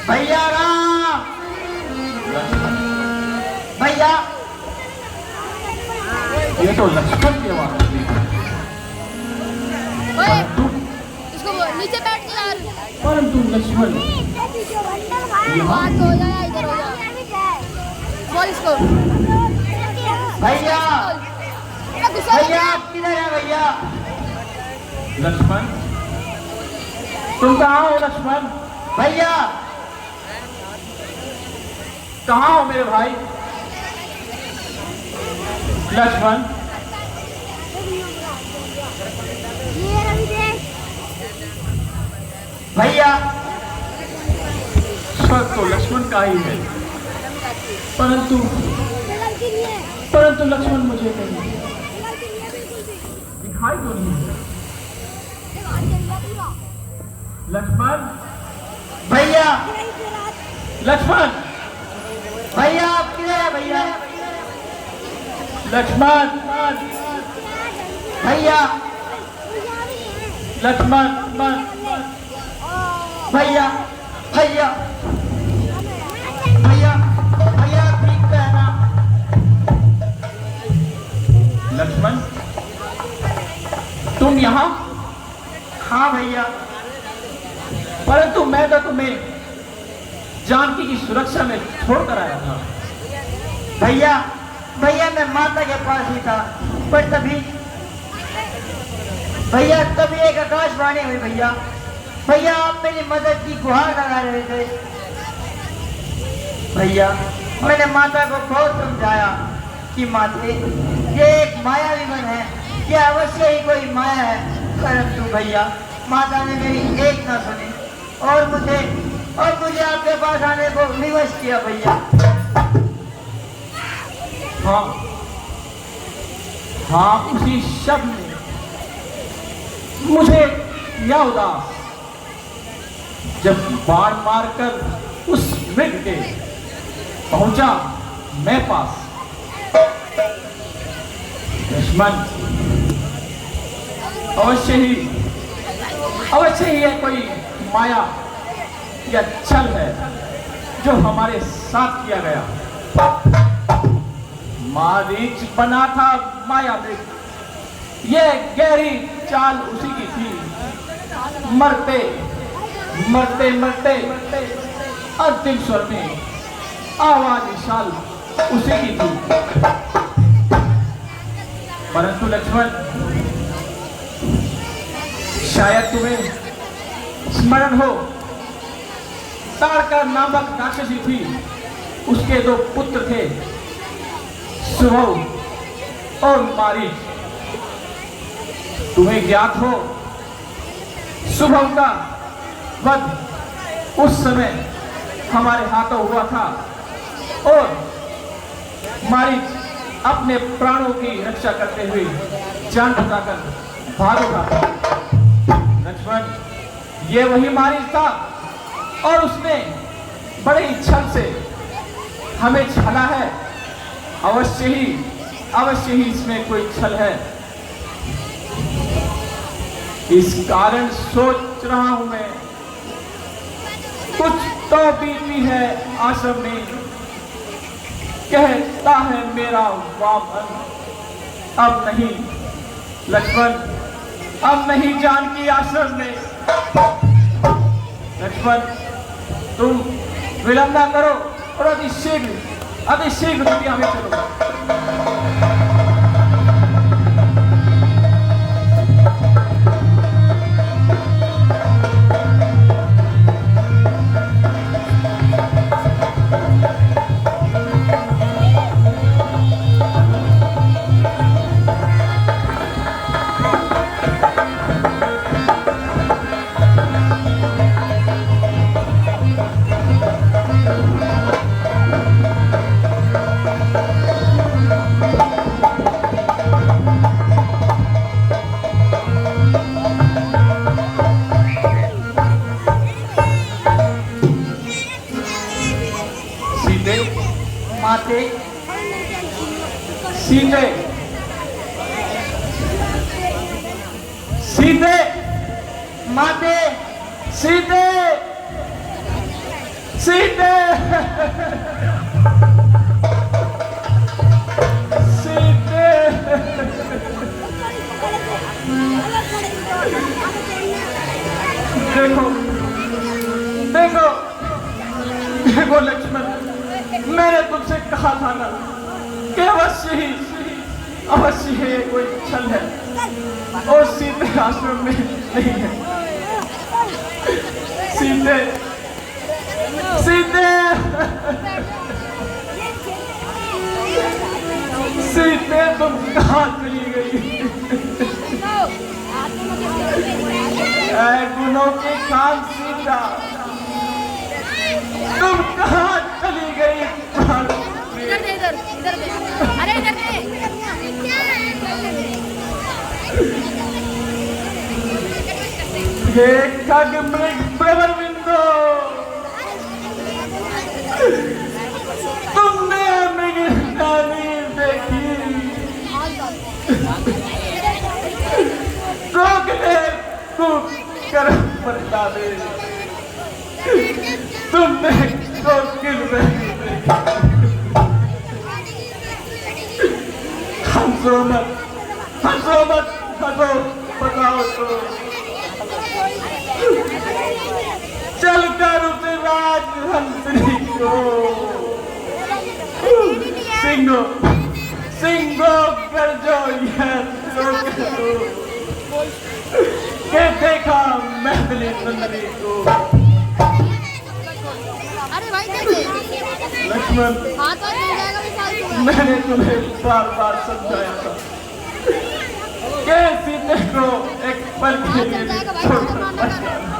[SPEAKER 3] भैया राम, भैया।
[SPEAKER 1] ये तो लक्ष्मण की आवाज थी।
[SPEAKER 2] ओए, इसको नीचे बैठ के यार।
[SPEAKER 1] परंतु लक्ष्मण
[SPEAKER 2] बात हो जाए, इधर हो जा। बोल इसको।
[SPEAKER 3] भैया,
[SPEAKER 2] इतना गुस्सा मत
[SPEAKER 3] भैया
[SPEAKER 2] कर।
[SPEAKER 3] आप किधर हैं भैया?
[SPEAKER 1] लक्ष्मण, तुम कहाँ हो लक्ष्मण?
[SPEAKER 3] भैया,
[SPEAKER 1] कहाँ हो मेरे भाई? लक्ष्मण,
[SPEAKER 3] भैया,
[SPEAKER 1] स्वर तो लक्ष्मण का ही है, परंतु लक्ष्मण मुझे नहीं दिखाई तो नहीं है। लक्ष्मण,
[SPEAKER 3] भैया,
[SPEAKER 1] लक्ष्मण,
[SPEAKER 3] भैया आप किधर हैं भैया?
[SPEAKER 1] लक्ष्मण,
[SPEAKER 3] भैया,
[SPEAKER 1] लक्ष्मण,
[SPEAKER 3] भैया, भैया, भैया, भैया ठीक तो है ना?
[SPEAKER 1] लक्ष्मण, तुम यहाँ?
[SPEAKER 3] हाँ भैया।
[SPEAKER 1] परंतु मैं तो तुम्हें जानकी की सुरक्षा में छोड़कर आया था।
[SPEAKER 3] भैया, भैया मैं माता के पास ही था, पर तभी एक आकाशवाणी हुई भैया। भैया आप मेरी मदद की गुहार लगा रहे थे। भैया मैंने माता को बहुत समझाया कि माते ये एक मायावी मन है, ये अवश्य ही कोई माया है, परंतु भैया माता ने मेरी एक ना सुनी और मुझे आपके पास आने को विवश किया भैया।
[SPEAKER 1] हाँ, उसी शब्द में मुझे या उदास जब बाण मारकर उस मृग के पहुंचा मैं पास। लक्ष्मण, अवश्य ही यह कोई माया या छल है जो हमारे साथ किया गया। मारीच बना था माया में, यह गहरी चाल उसी की थी। मरते मरते मरते अंतिम स्वर में आवाज विशाल उसी की थी। परंतु लक्ष्मण, शायद तुम्हें स्मरण हो, ताड़का नामक राक्षसी थी, उसके 2 पुत्र थे, सुभव और मारीच। तुम्हें ज्ञात हो, सुभव का वध उस समय हमारे हाथों हुआ था और मारीच अपने प्राणों की रक्षा करते हुए जान बचाकर भाग उठा। लक्ष्मण, ये वही मारीच था और उसने बड़े ही छल से हमें छला है। अवश्य ही इसमें कोई छल है। इस कारण सोच रहा हूं मैं, कुछ तो बीती है आश्रम में, कहता है मेरा वामन। अब नहीं लक्ष्मण, अब नहीं जानकी आश्रम में। लक्ष्मण, तुम विलंब ना करो और अतिशीघ्र दुनिया में चलो। देखो लक्ष्मण, मैंने तुमसे कहा था ना कि अवश्य ही कोई छल है और सीते आश्रम में नहीं है। सीते तुम कहाँ चली गई? गुनों के खान सीता, तुम कहाँ चली गई?
[SPEAKER 2] इधर अरे इधर
[SPEAKER 1] हे खग मृग प्रवरविंदो, तुमने मृग नहीं देखी, रोकने को करम पड़ता दे, तुमने को किल नहीं देखी। हंसो मत, बताओ तो चल कर उस राजहंसनी को सिंगो कर जो के देखा मैथिली सुंदरी को।
[SPEAKER 2] अरे भाई कैसे
[SPEAKER 1] लक्ष्मण,
[SPEAKER 2] हाथ और नहीं जाएगा भी फालतू है।
[SPEAKER 1] मैंने तुम्हें बार समझाया था कि सीते को एक पल के लिए छोड़कर मत जाना।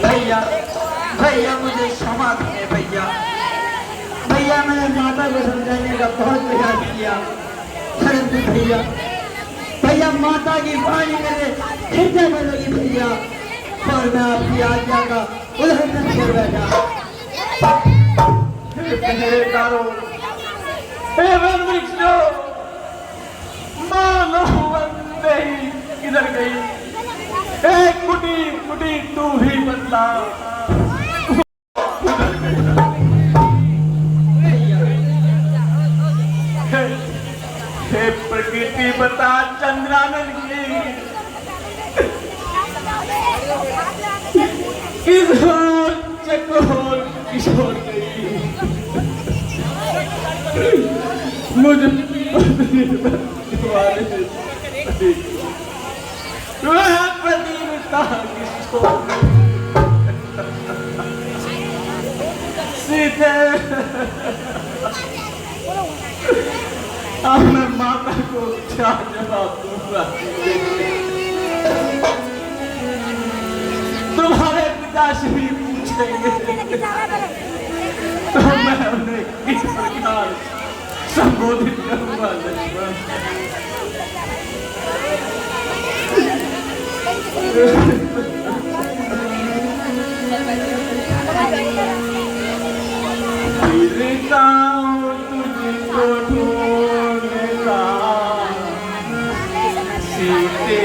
[SPEAKER 3] भैया मुझे क्षमा करें भैया मैंने माता को समझाने का बहुत प्रयास किया, परंतु भैया माता की वाणी मेरे हृदय में लगी भैया, और मैं आपकी आज्ञा का उल्लंघन कर बैठा।
[SPEAKER 1] पहरेदारों, हे वन वृक्षों, मानो वंदे ही किधर गई? एक कुटी कुटी तू ही बदला, उधर गई। हे प्रकृति बता चंद्रानन की किशोर चकोर किशोर गई, मुझ प्रतिभा किशोर सीधे। अब मैं माता को क्या जवाब दूंगा? तुम्हारे पिताश्री पूछेंगे तो मैं उन्हें किस प्रकार संबोधित करूंगा? लक्ष्मण, फिरता हूँ तुझको ढूंढता, सीते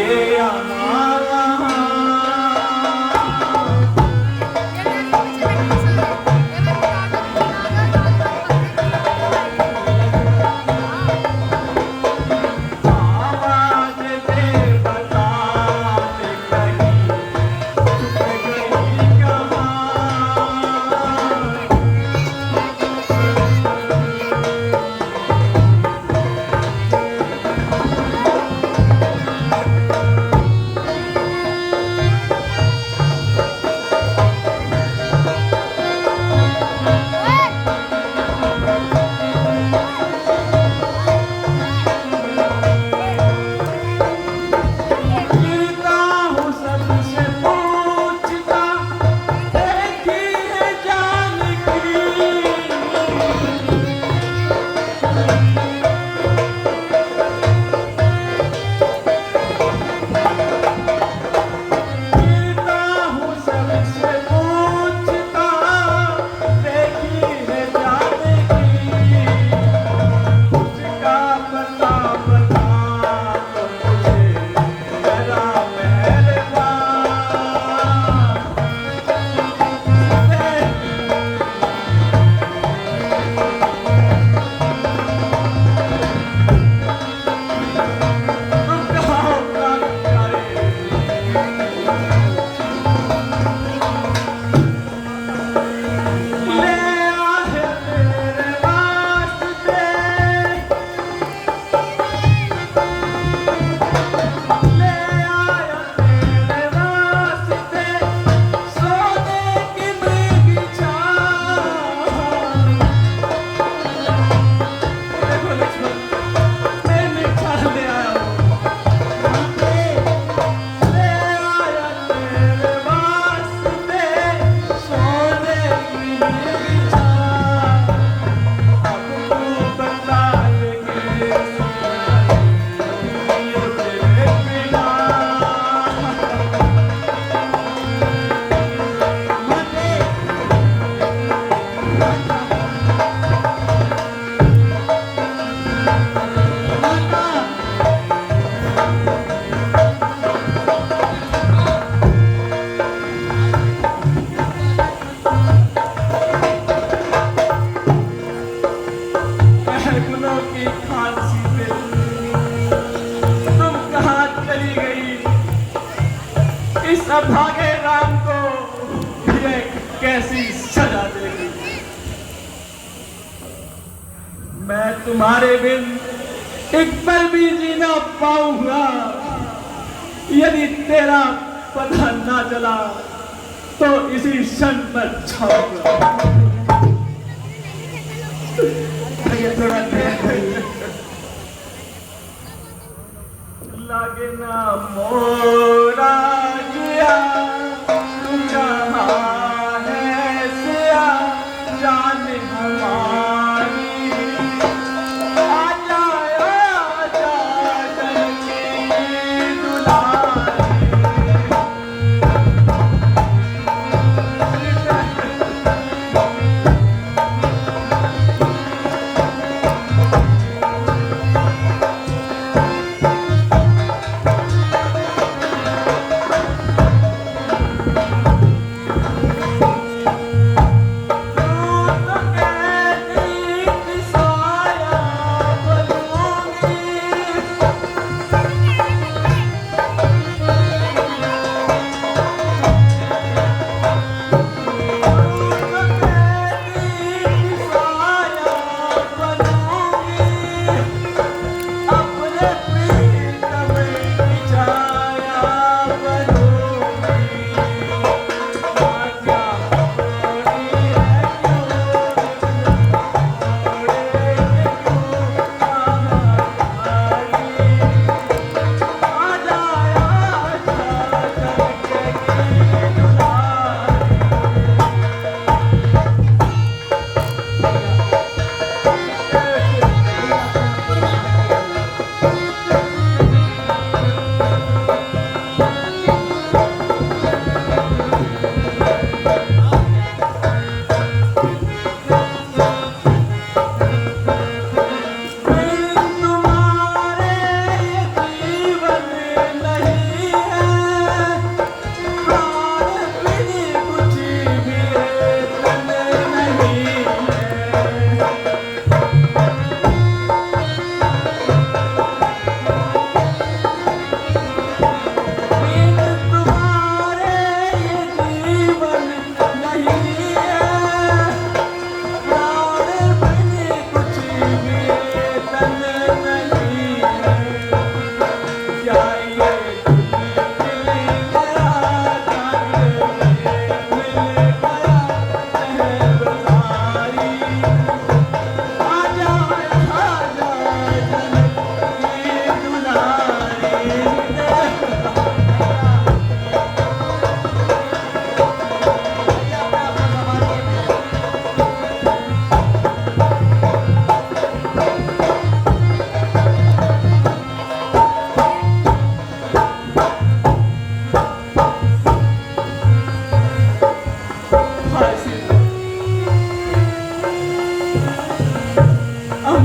[SPEAKER 1] अभागे राम को ये कैसी सजा देगी? मैं तुम्हारे बिन एक पल भी जी ना पाऊंगा। यदि तेरा पता ना चला तो इसी क्षण पर छाऊंगा। थोड़ा लागे ना मोरा जिया, तू जहाँ है सिया जान हमारी। आजा आजा जनकी दुलारी।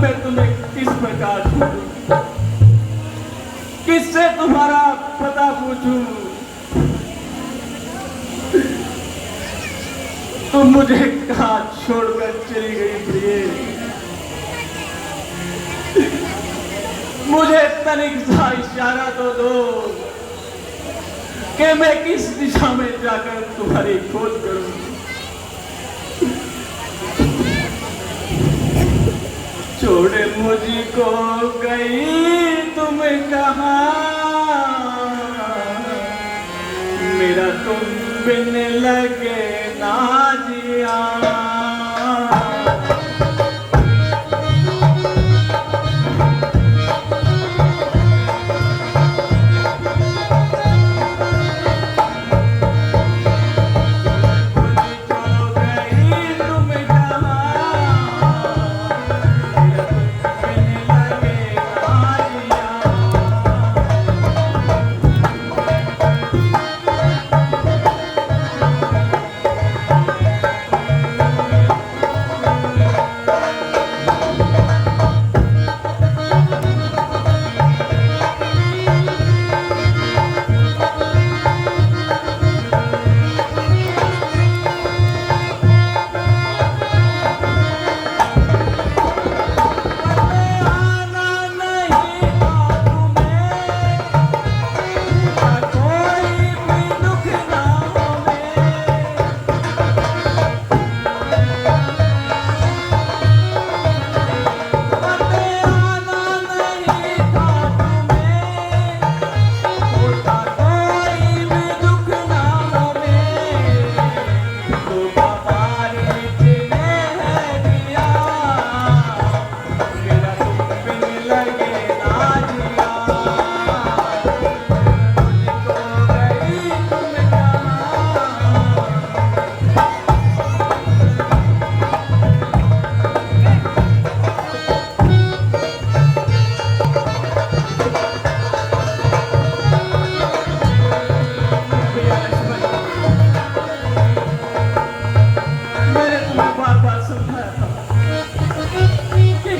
[SPEAKER 1] मैं तुम्हें किस प्रकार ढूंढूं? किससे तुम्हारा पता पूछूं? तुम मुझे कहाँ छोड़कर चली गई प्रिय? मुझे तनिक सा इशारा तो दो कि मैं किस दिशा में जाकर तुम्हारी खोज करूं। छोड़ मुझको गई तुम कहाँ, मेरा तुम बिन लगे ना जिया।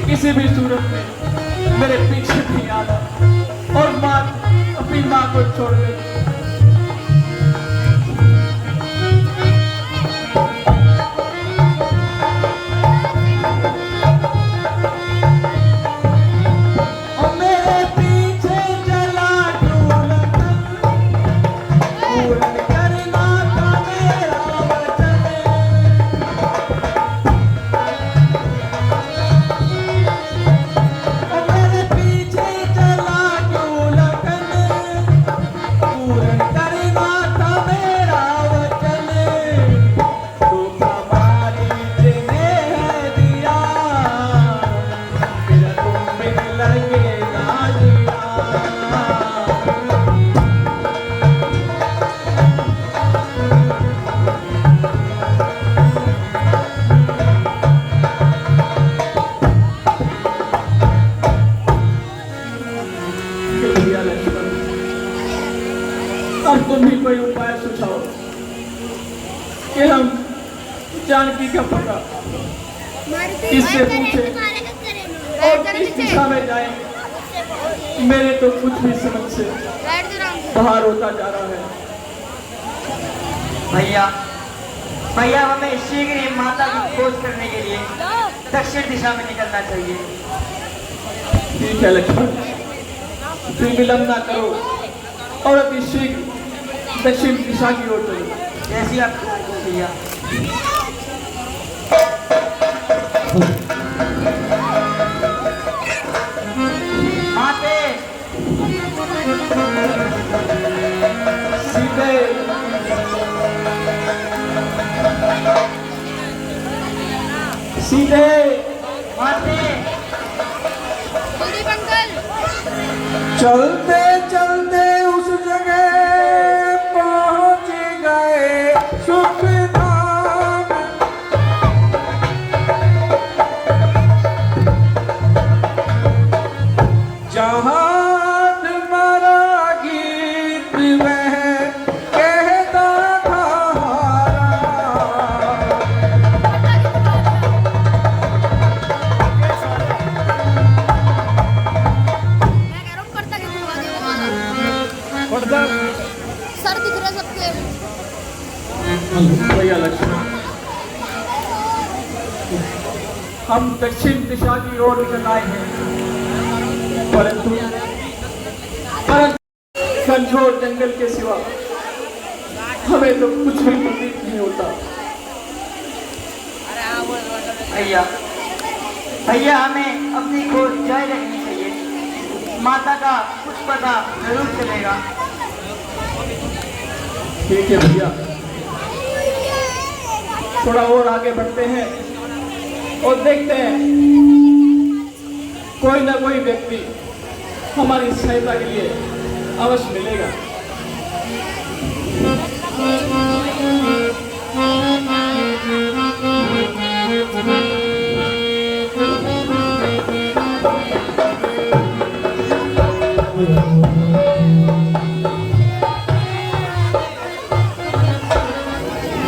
[SPEAKER 1] किसी भी सूरत में मेरे पीछे नहीं आना और माँ अपनी माँ को छोड़ दे। और मेरे पीछे चला ढूंढ पूर्ण करना था मेरा वचन। अब तुम भी कोई उपाय सुझाओ कि हम जानकी का पता किससे पूछे और किस दिशा में जाए। मेरे तो कुछ भी समझ से बाहर होता जा रहा है।
[SPEAKER 3] भैया भैया हमें शीघ्र ही माता की खोज करने के लिए दक्षिण दिशा में निकलना चाहिए।
[SPEAKER 1] ठीक है लक्ष्मण, फिर विलंब ना करो और अति शीघ्र दक्षिण दिशा की ओर चलो।
[SPEAKER 3] जैसी आप भैया। माते
[SPEAKER 1] सीधे सीधे
[SPEAKER 3] माते
[SPEAKER 2] कुलदीप अंकल
[SPEAKER 5] चलते चलते उस जगह पहुंच गए सुखधाम। जहां तुम्हारा गीत वह कहता था हारा।
[SPEAKER 1] हम दक्षिण दिशा की ओर निकल आए हैं, परंतु घनघोर जंगल के सिवा हमें तो कुछ भी प्रतीत नहीं होता।
[SPEAKER 3] भैया भैया हमें अपनी खोज जारी रखनी चाहिए। माता का कुछ पता जरूर चलेगा।
[SPEAKER 1] ठीक है भैया, थोड़ा और आगे बढ़ते हैं और देखते हैं कोई ना कोई व्यक्ति हमारी सहायता के लिए अवश्य मिलेगा।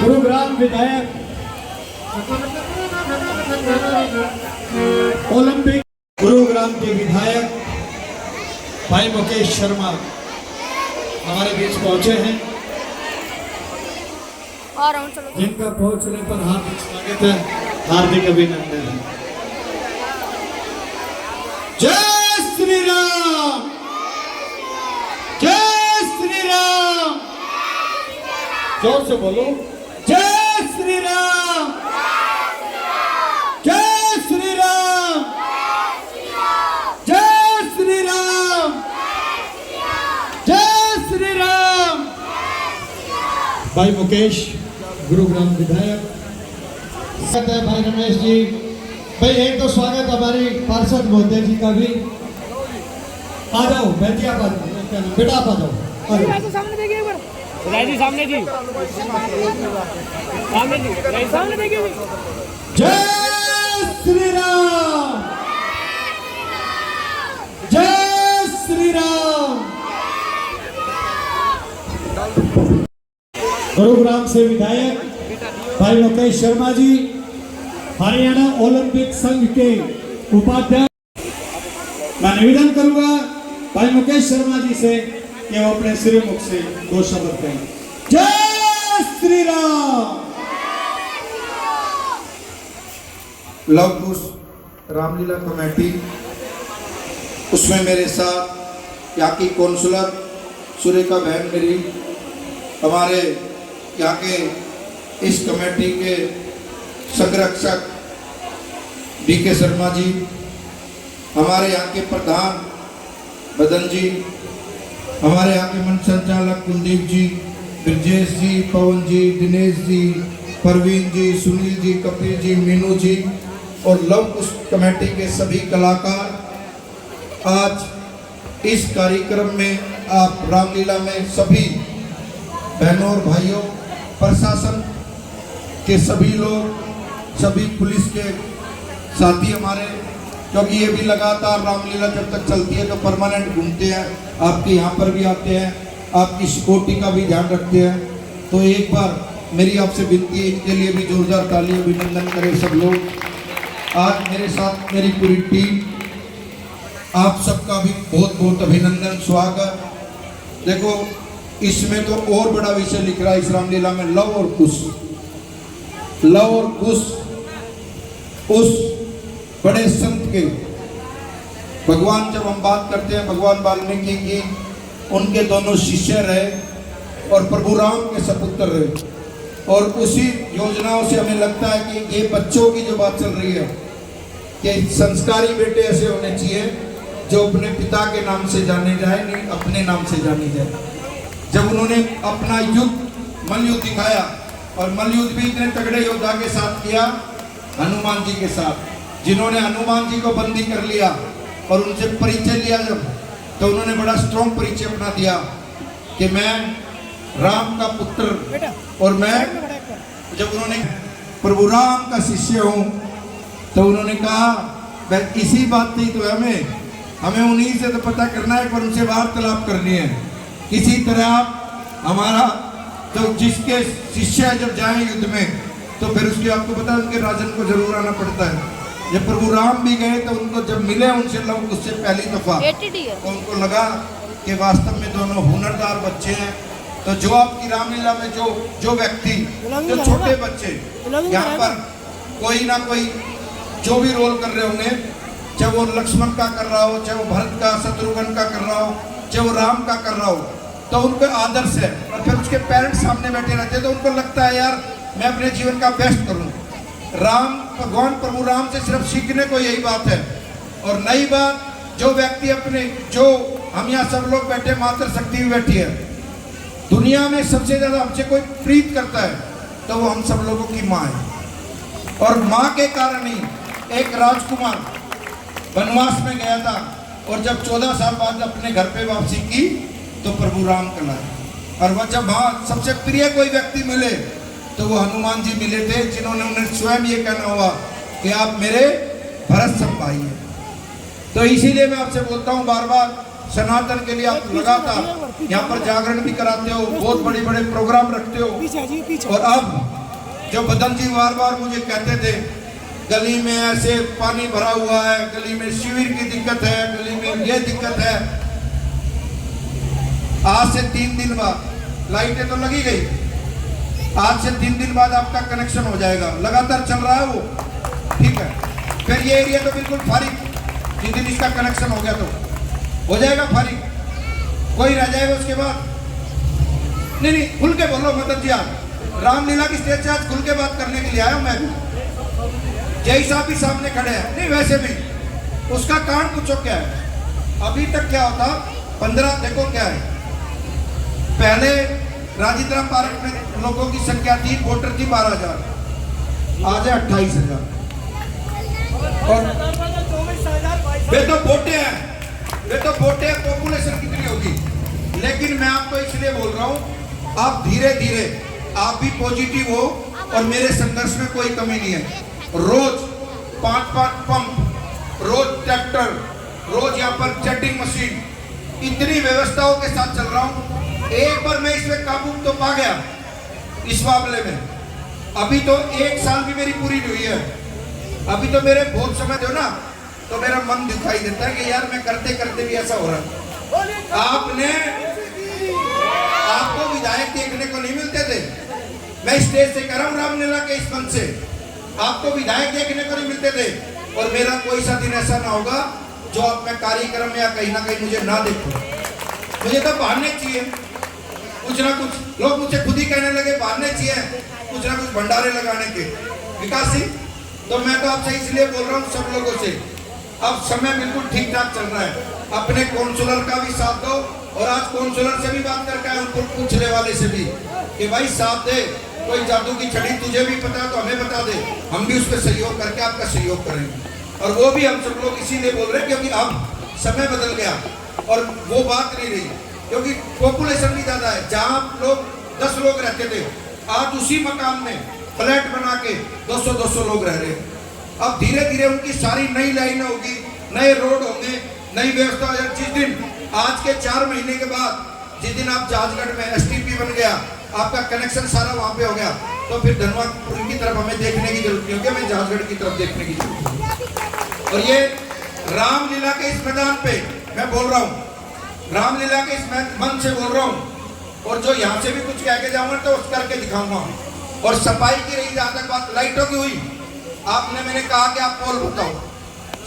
[SPEAKER 7] गुरुग्राम विधायक ओलंपिक गुरुग्राम के विधायक भाई मुकेश शर्मा हमारे बीच पहुंचे हैं,
[SPEAKER 2] और हम चलो
[SPEAKER 7] जिनका पहुंचने पर हार्दिक स्वागत है, हार्दिक अभिनंदन है। जय श्री राम, जय श्री राम, जोर से बोलो, जय श्री राम, जय श्री राम, जय श्री राम, जय श्री राम। भाई मुकेश गुरुग्राम विधायक, स्वागत है भाई रमेश जी। भाई एक तो स्वागत हमारी पार्षद महोदय जी का भी। आ जाओ बैठिए, आप बेटा आप आ जाओ।
[SPEAKER 6] सामने देखिए एक बार। राय जी सामने जी, सामने जी, राय सामने देखिए।
[SPEAKER 7] जय श्री राम, जय श्री राम। गुरुग्राम से विधायक भाई मुकेश शर्मा जी, हरियाणा ओलंपिक संघ के उपाध्यक्ष। मैं निवेदन करूंगा भाई मुकेश शर्मा जी से कि वो अपने श्रीमुख से दो शब्द कहें। जय श्री राम।
[SPEAKER 8] लव कुश रामलीला कमेटी, उसमें मेरे साथ यहाँ की कौंसलर सुरेखा बहन मेरी, हमारे यहाँ के इस कमेटी के संरक्षक डीके शर्मा जी, हमारे यहाँ के प्रधान बदन जी, हमारे यहाँ के मंच संचालक कुलदीप जी, ब्रजेश जी, पवन जी, दिनेश जी, परवीन जी, सुनील जी, कपिल जी, मीनू जी और लव कुश कमेटी के सभी कलाकार। आज इस कार्यक्रम में आप रामलीला में सभी बहनों और भाइयों, प्रशासन के सभी लोग, सभी पुलिस के साथी हमारे, क्योंकि ये भी लगातार रामलीला जब तक चलती है तो परमानेंट घूमते हैं, आपके यहाँ पर भी आते हैं, आपकी सिक्योरिटी का भी ध्यान रखते हैं। तो एक बार मेरी आपसे विनती है, इनके लिए भी जोरदार ताली अभिनंदन करें सब लोग। आज मेरे साथ मेरी पूरी टीम, आप सबका भी बहुत बहुत अभिनंदन, स्वागत। देखो इसमें तो और बड़ा विषय लिख रहा है इस रामलीला में, लव और कुश। लव और कुश उस बड़े संत के, भगवान जब हम बात करते हैं भगवान वाल्मीकि की, उनके दोनों शिष्य रहे और प्रभु राम के सपुत्र रहे। और उसी योजनाओं से हमें लगता है कि ये बच्चों की जो बात चल रही है कि संस्कारी बेटे ऐसे होने चाहिए जो अपने पिता के नाम से जाने जाए, नहीं अपने नाम से जाने जाए। जब उन्होंने अपना युद्ध मल्लयुद्ध दिखाया, और मल्लयुद्ध भी इतने तगड़े योद्धा के साथ किया, हनुमान जी के साथ, जिन्होंने हनुमान जी को बंदी कर लिया और उनसे परिचय लिया जब, तो उन्होंने बड़ा स्ट्रॉन्ग परिचय अपना दिया कि मैं राम का पुत्र, और मैं जब उन्होंने प्रभु राम का शिष्य हूँ, तो उन्होंने कहा बस इसी बात थी तो हमें उन्हीं से तो पता करना है, पर उनसे वार्तालाप करनी है। किसी तरह आप हमारा तो जिसके शिष्य जब जाए युद्ध में, तो फिर उसके आपको पता है उनके राजन को जरूर आना पड़ता है। जब प्रभु राम भी गए तो उनको जब मिले उनसे लव उससे पहली दफा, तो उनको लगा कि वास्तव में दोनों हुनरदार बच्चे हैं। तो जो आपकी रामलीला में जो व्यक्ति, जो छोटे बच्चे, यहाँ पर कोई ना कोई जो भी रोल कर रहे होंगे, चाहे वो लक्ष्मण का कर रहा हो, चाहे वो भरत का, शत्रुघ्न का कर रहा हो, चाहे वो राम का कर रहा हो, तो उनको आदर्श है। और फिर उसके पेरेंट्स सामने बैठे रहते हैं तो उनको लगता है यार मैं अपने जीवन का बेस्ट करूं। राम भगवान प्रभु राम से सिर्फ सीखने को यही बात है। और नई बात, जो व्यक्ति अपने, जो हम यहाँ सब लोग बैठे, मातृ शक्ति भी बैठी है, दुनिया में सबसे ज्यादा हमसे कोई प्रीत करता है तो वो हम सब लोगों की माँ है। और माँ के कारण ही एक राजकुमार वनवास में गया था और जब 14 साल बाद अपने घर पे वापसी की तो प्रभु राम कहलाए। और वह जब वहाँ सबसे प्रिय कोई व्यक्ति मिले तो वो हनुमान जी मिले थे, जिन्होंने उन्हें स्वयं ये कहना हुआ कि आप मेरे भरत सम भाई हैं। तो इसीलिए मैं आपसे बोलता हूँ बार बार, सनातन के लिए आप लगातार यहाँ पर जागरण भी कराते हो, बहुत बड़े बड़े प्रोग्राम रखते हो। और अब जो बदन जी बार बार मुझे कहते थे गली में ऐसे पानी भरा हुआ है, गली में शिविर की दिक्कत है, गली में ये दिक्कत है, आज से 3 दिन बाद लाइटें तो लगी गई, आज से 3 दिन बाद आपका कनेक्शन हो जाएगा, लगातार चल रहा है वो, ठीक है। फिर ये एरिया तो बिल्कुल फारिग, जिस दिन इसका कनेक्शन हो गया तो हो जाएगा फारिग, कोई रह जाएगा उसके बाद। नहीं खुल के बोलो मदन जी, आप रामलीला की स्टेज से आज खुल के बात करने के लिए आया हूं मैं भी। जय साहब भी सामने खड़े हैं, नहीं वैसे भी उसका कारण पूछो क्या है। अभी तक क्या होता, 15, देखो क्या है, पहले राजिंद्रा पार्क में लोगों की संख्या थी, वोटर थी 12,000, आज है 28,000। और वे तो वोटे हैं, वे तो वोटे हैं, पॉपुलेशन कितनी होगी। लेकिन मैं आपको इसलिए बोल रहा हूं, आप धीरे धीरे आप भी पॉजिटिव हो और मेरे संघर्ष में कोई कमी नहीं है। रोज 5-5 पंप, रोज ट्रैक्टर, रोज यहाँ पर चेटिंग मशीन, इतनी व्यवस्थाओं के साथ चल रहा हूँ। एक बार मैं इसमें काबू तो पा गया इस मामले में, अभी तो 1 साल भी मेरी पूरी नहीं हुई है। अभी तो मेरे बहुत समय दो ना, तो मेरा मन दिखाई देता है कि यार मैं करते करते भी ऐसा हो रहा है। आपको विधायक देखने को नहीं मिलते थे, मैं स्टेज से कर रहा हूँ रामलीला के इस मंच से, आपको विधायक देखने को नहीं मिलते थे। और मेरा कोई सा दिन ऐसा ना होगा जो अब मैं कार्यक्रम या कहीं ना कहीं मुझे ना देखूं। मुझे तो बहाने चाहिए, कुछ ना कुछ। लोग मुझे खुद ही कहने लगे बहाने चाहिए कुछ ना कुछ भंडारे लगाने के। विकास सिंह, तो मैं तो आपसे इसलिए बोल रहा हूँ सब लोगों से, अब समय बिल्कुल ठीक ठाक चल रहा है, अपने काउंसलर का भी साथ दो। और आज काउंसलर से भी बात करके आए, उनको पूछने वाले से भी कि भाई साथ दे, कोई जादू की छड़ी तुझे भी पता है तो हमें बता दे, हम भी उस पर सहयोग करके आपका सहयोग करेंगे। और वो भी हम सब लोग इसीलिए बोल रहे हैं क्योंकि अब समय बदल गया और वो बात नहीं रही, क्योंकि पॉपुलेशन भी ज्यादा है। जहाँ लोग 10 लोग रहते थे, आज उसी मकान में फ्लैट बना के 200-200 लोग रह रहे हैं। अब धीरे धीरे उनकी सारी नई लाइनें होगी, नए रोड होंगे, नई व्यवस्था हो जाएगी। जिस दिन आज के 4 महीने के बाद जिस दिन आप जहाजगढ़ में STP बन गया, आपका कनेक्शन सारा वहां पे हो गया, तो फिर धनवापुर की तरफ हमें देखने की जरूरत नहीं होगी, हमें जहाजगढ़ की तरफ देखने की जरूरत है। और ये रामलीला के इस मैदान पे मैं बोल रहा हूँ, रामलीला के इस मन से बोल रहा हूँ, और जो यहाँ से भी कुछ कह के जाऊंगा तो उस करके दिखाऊंगा। और सफाई की रही जहाँ तक बात लाइटों की हुई, आपने मैंने कहा कि आप पोल बताओ,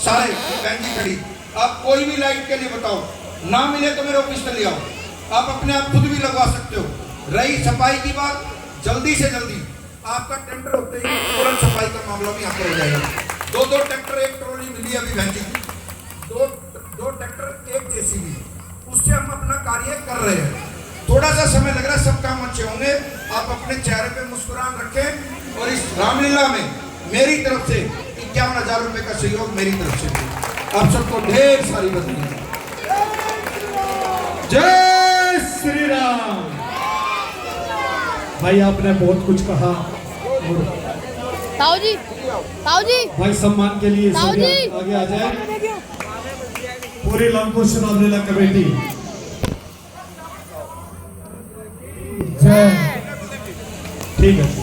[SPEAKER 8] सारे बहन जी खड़ी, आप कोई भी लाइट के लिए बताओ, ना मिले तो मेरे ऑफिस में ले आओ, आप अपने आप खुद भी लगवा सकते हो। रही सफाई की बात, जल्दी से जल्दी आपका टेंडर होते ही तुरंत सफाई का मामला भी यहाँ पर हो जाएगा। 2 ट्रैक्टर, 1 ट्रॉली मिली अभी बहन जी की, 2 ट्रैक्टर, 1 JCB, उससे हम अपना कार्य कर रहे हैं। थोड़ा सा समय लग रहा है, सब काम अच्छे होंगे। आप अपने चेहरे पे मुस्कुराहट रखें और इस रामलीला में मेरी तरफ से 51,000 रुपए का सहयोग मेरी तरफ से आप सबको ढेर सारी बधाई।
[SPEAKER 7] जय श्री राम। भाई आपने बहुत कुछ कहा,
[SPEAKER 2] ताऊ जी, ताऊ जी,
[SPEAKER 7] भाई सम्मान के लिए
[SPEAKER 2] ताऊ
[SPEAKER 7] सभी
[SPEAKER 2] जी।
[SPEAKER 7] आगे आ जाए। पूरी लंकुश रामलीला कमेटी जय, ठीक है।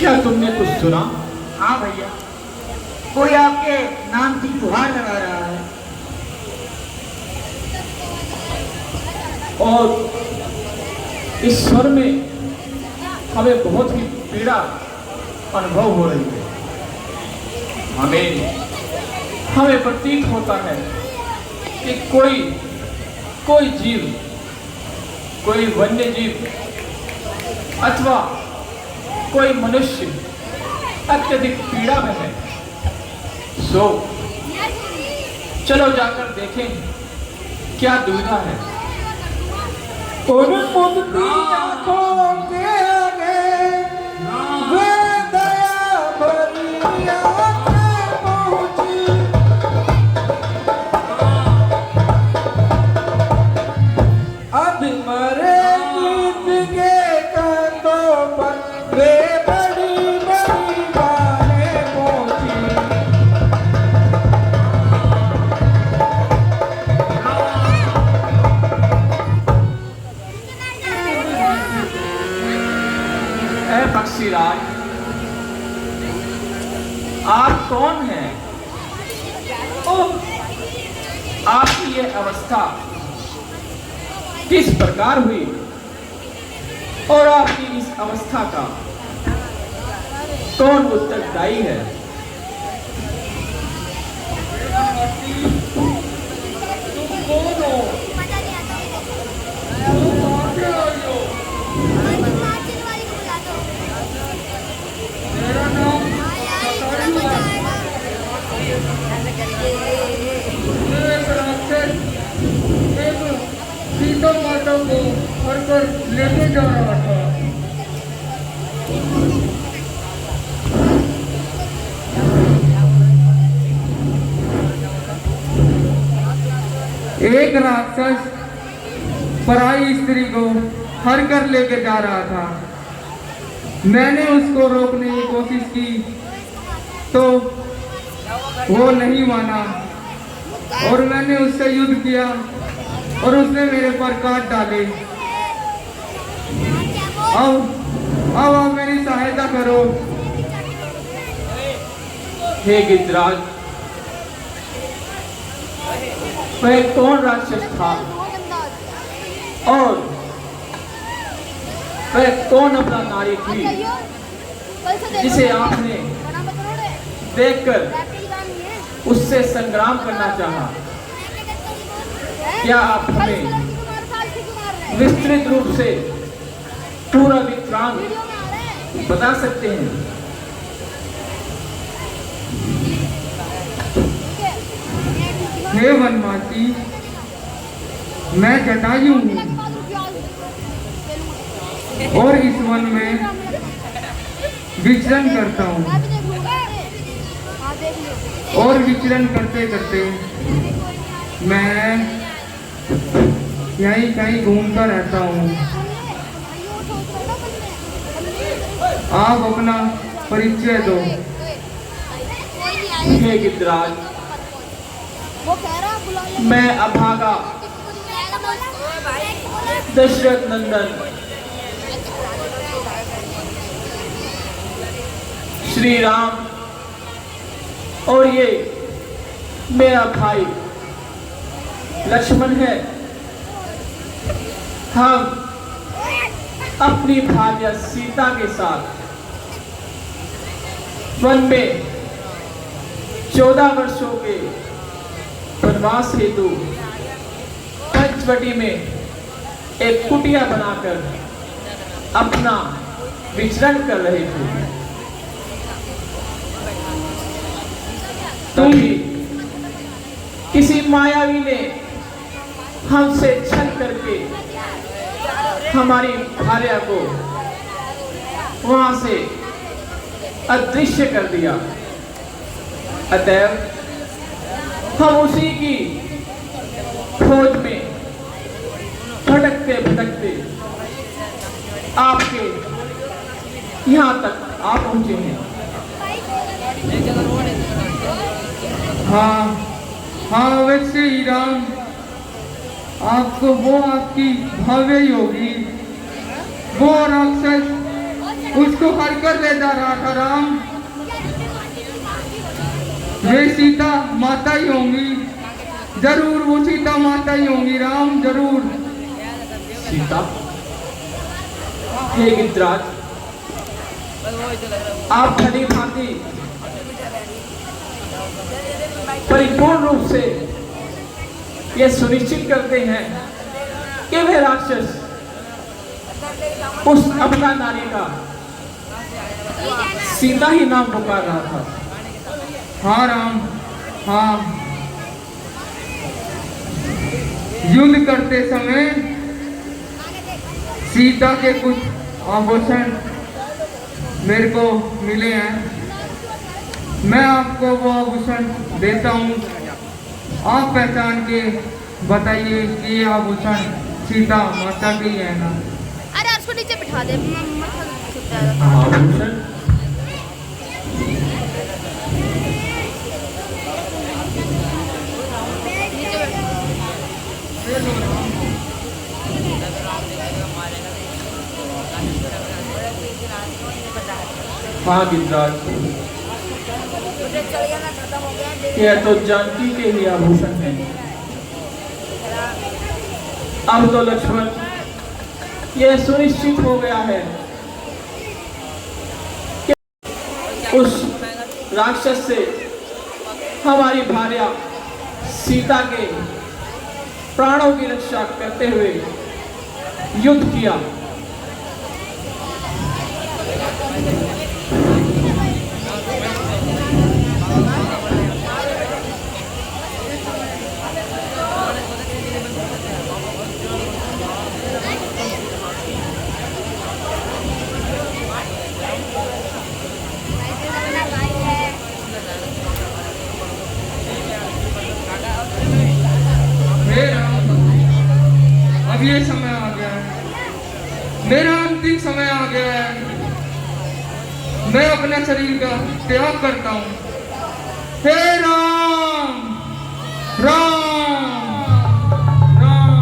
[SPEAKER 1] क्या तुमने कुछ सुना?
[SPEAKER 3] हाँ भैया, कोई आपके नाम की गुहार लगा रहा है।
[SPEAKER 1] और इस स्वर में हमें बहुत ही पीड़ा अनुभव हो रही है। हमें प्रतीत होता है कि कोई जीव, कोई वन्य जीव अथवा कोई मनुष्य अत्यधिक पीड़ा में है। सो चलो जाकर देखें क्या दुविधा है।
[SPEAKER 5] उन मुक्ति आंखों के आगे वे दया भरी आंखें पहुंची। अब मरे गीत के कंधों पर वे बड़ी बड़ी बाहें पहुंची।
[SPEAKER 1] ऐ पक्षीराज, आप कौन हैं? ओह, आपकी ये अवस्था किस प्रकार हुई और आपकी इस अवस्था का कौन उत्तरदायी है?
[SPEAKER 6] तुम कौन हो? तुम आगे आई हो? मेरा नाम सतारू है। मैं एक राक्षस एक सीता माता को हरकर लेके जा रहा था। एक राक्षस पराई स्त्री को हर कर लेके जा रहा था। मैंने उसको रोकने की कोशिश की तो वो नहीं माना और मैंने उससे युद्ध किया और उसने मेरे पर काट डाले। अब आप मेरी सहायता करो।
[SPEAKER 1] हे गिद्धराज, वह कौन राक्षस था और वह कौन अपना नारी थी जिसे आपने देखकर उससे संग्राम करना चाहा? क्या आप हमें विस्तृत रूप से पूरा वृत्तांत बता सकते हैं?
[SPEAKER 6] हे वनवासी, मैं जटायु हूँ और इस वन में विचरण करता हूँ और विचरण करते करते मैं यहीं कहीं घूमता रहता हूँ। आप अपना परिचय दो।
[SPEAKER 1] हे गिद्धराज, मैं अभागा दशरथ नंदन श्री राम और ये मेरा भाई लक्ष्मण है। हम अपनी भार्या सीता के साथ वन में 14 वर्षों के वनवास हेतु पंचवटी में एक कुटिया बनाकर अपना विचरण कर रहे थे। तभी किसी मायावी ने हमसे छल करके हमारी भार्या को वहां से अदृश्य कर दिया। अतएव हम उसी की खोज में भटकते भटकते आपके यहाँ तक आ पहुंचे हैं।
[SPEAKER 6] हाँ अवश्य ही राम, आपको वो आपकी भावे होगी। वो राक्षस उसको हर कर ले जा रहा था राम। वे सीता माता ही होंगी, जरूर वो सीता माता ही होंगी राम, जरूर।
[SPEAKER 1] सीता, हे गिरिराज, आप भली भांति परिपूर्ण रूप से यह सुनिश्चित करते हैं कि वह राक्षस उस अबला नारी का सीता ही नाम पुकार रहा था।
[SPEAKER 6] हाँ राम, हाँ। युद्ध करते समय सीता के कुछ आभूषण मेरे को मिले हैं, मैं आपको वो आभूषण देता हूँ। आप पहचान के बताइए कि ये आभूषण सीता माता की है ना।
[SPEAKER 2] अरे उसको नीचे बिठा दे, मत छुप जाएगा।
[SPEAKER 1] आभूषण
[SPEAKER 2] नीचे बैठ।
[SPEAKER 1] हाँ गिरिराज, यह तो जानकी के ही आभूषण है। अब तो लक्ष्मण यह सुनिश्चित हो गया है कि उस राक्षस से हमारी भार्या सीता के प्राणों की रक्षा करते हुए युद्ध किया।
[SPEAKER 6] अब ये समय आ गया है, मेरा अंतिम समय आ गया है। मैं अपने शरीर का त्याग करता हूँ। हे राम, राम, राम,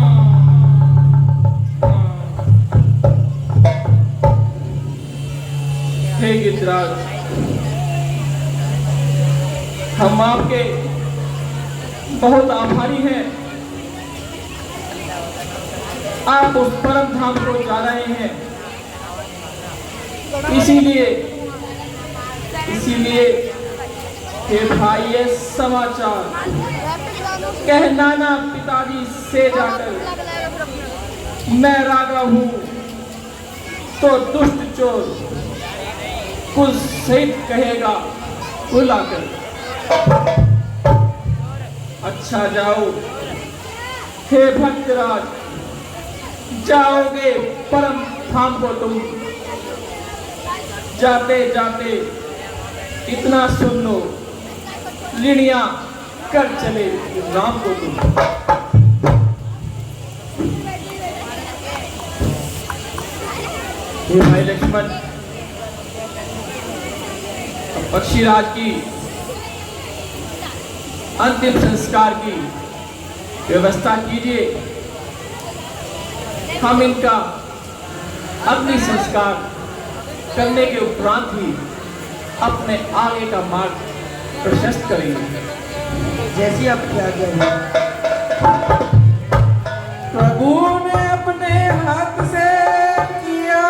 [SPEAKER 1] हे गिरिराज, हम आपके बहुत आभारी हैं। आप उस परम धाम को जा रहे हैं, इसीलिए हे भाई, ये समाचार कहना ना पिताजी से जाकर मैं राजा हूं तो दुष्ट चोर कुल सहित कहेगा बुलाकर। अच्छा जाओ हे भक्तराज, जाओगे परम धाम को तुम। जाते जाते इतना सुन लो, लिणिया कर चले राम को तुम। हे भाई लक्ष्मण, पक्षीराज की अंतिम संस्कार की व्यवस्था कीजिए। हम इनका अग्नि संस्कार करने के उपरांत ही अपने आगे का मार्ग प्रशस्त करेंगे।
[SPEAKER 3] जैसी आपकी आज्ञा है।
[SPEAKER 1] प्रभु ने अपने हाथ से किया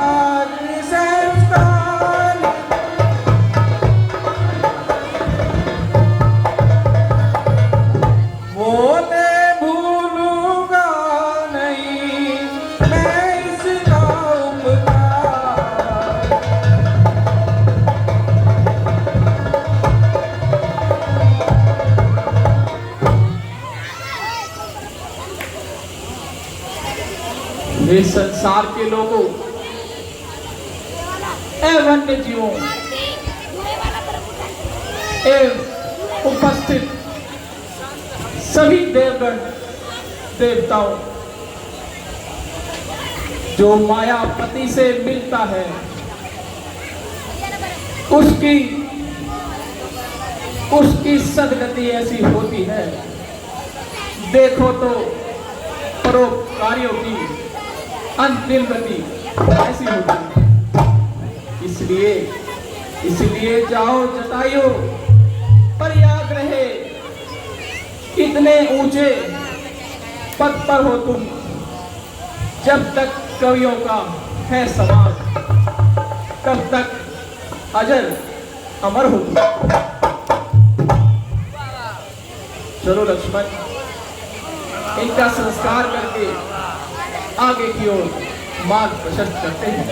[SPEAKER 1] अग्नि संस्कार, बोले भूलूंगा नहीं मैं इसका उपकार। वे संसार के लोगों एवं वन्य जीवों एवं उपस्थित सभी देवगण देवताओं, जो मायापति से मिलता है उसकी सदगति ऐसी होती है। देखो तो परोपकारियों की अंतिम गति ऐसी होती है। इसलिए जाओ जटायु, पर याद रहे कितने ऊंचे पद पर हो तुम, जब तक कवियों का है समाज, तब तक अजर अमर हो तुम। चलो लक्ष्मण, इनका संस्कार करके आगे की ओर मार्ग प्रशस्त करते हैं।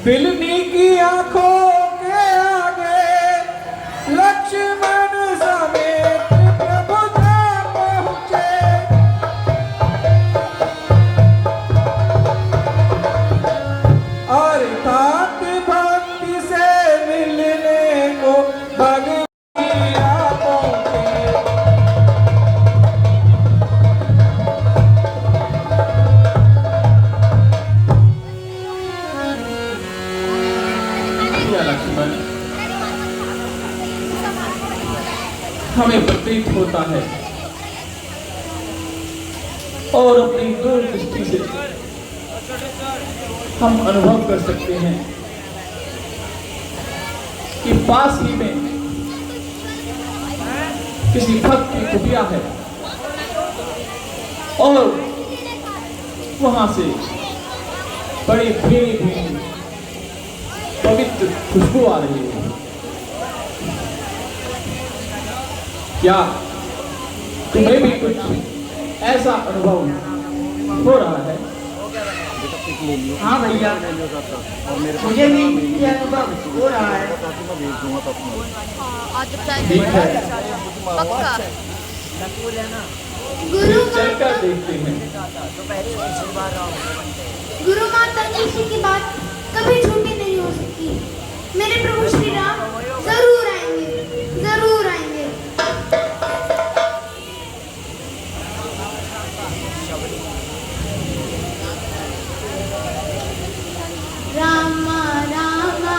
[SPEAKER 6] बिलनी की आंखों के आगे लक्ष्मण समेत प्रभु जा पहुंचे। और तात भक्ति से मिलने को भगवती आ पहुंचे।
[SPEAKER 1] लक्ष्मण, हमें प्रतीत होता है और अपनी दूरदृष्टि से हम अनुभव कर सकते हैं कि पास ही में किसी भक्त की कुटिया है और वहां से बड़ी भीड़ पवित्र खुशबू आ रही है। क्या तुम्हें भी कुछ ऐसा अनुभव हो रहा है?
[SPEAKER 3] हाँ भैया, मुझे भी ये अनुभव हो रहा है।
[SPEAKER 2] आज जब चाय
[SPEAKER 1] ठीक है,
[SPEAKER 2] पक्का
[SPEAKER 1] फिर चलकर देखते हैं।
[SPEAKER 9] गुरु माता जी की बात कभी झूठी नहीं हो सकती। मेरे प्रभु श्री राम जरूर आएंगे, जरूर आएंगे। रामा रामा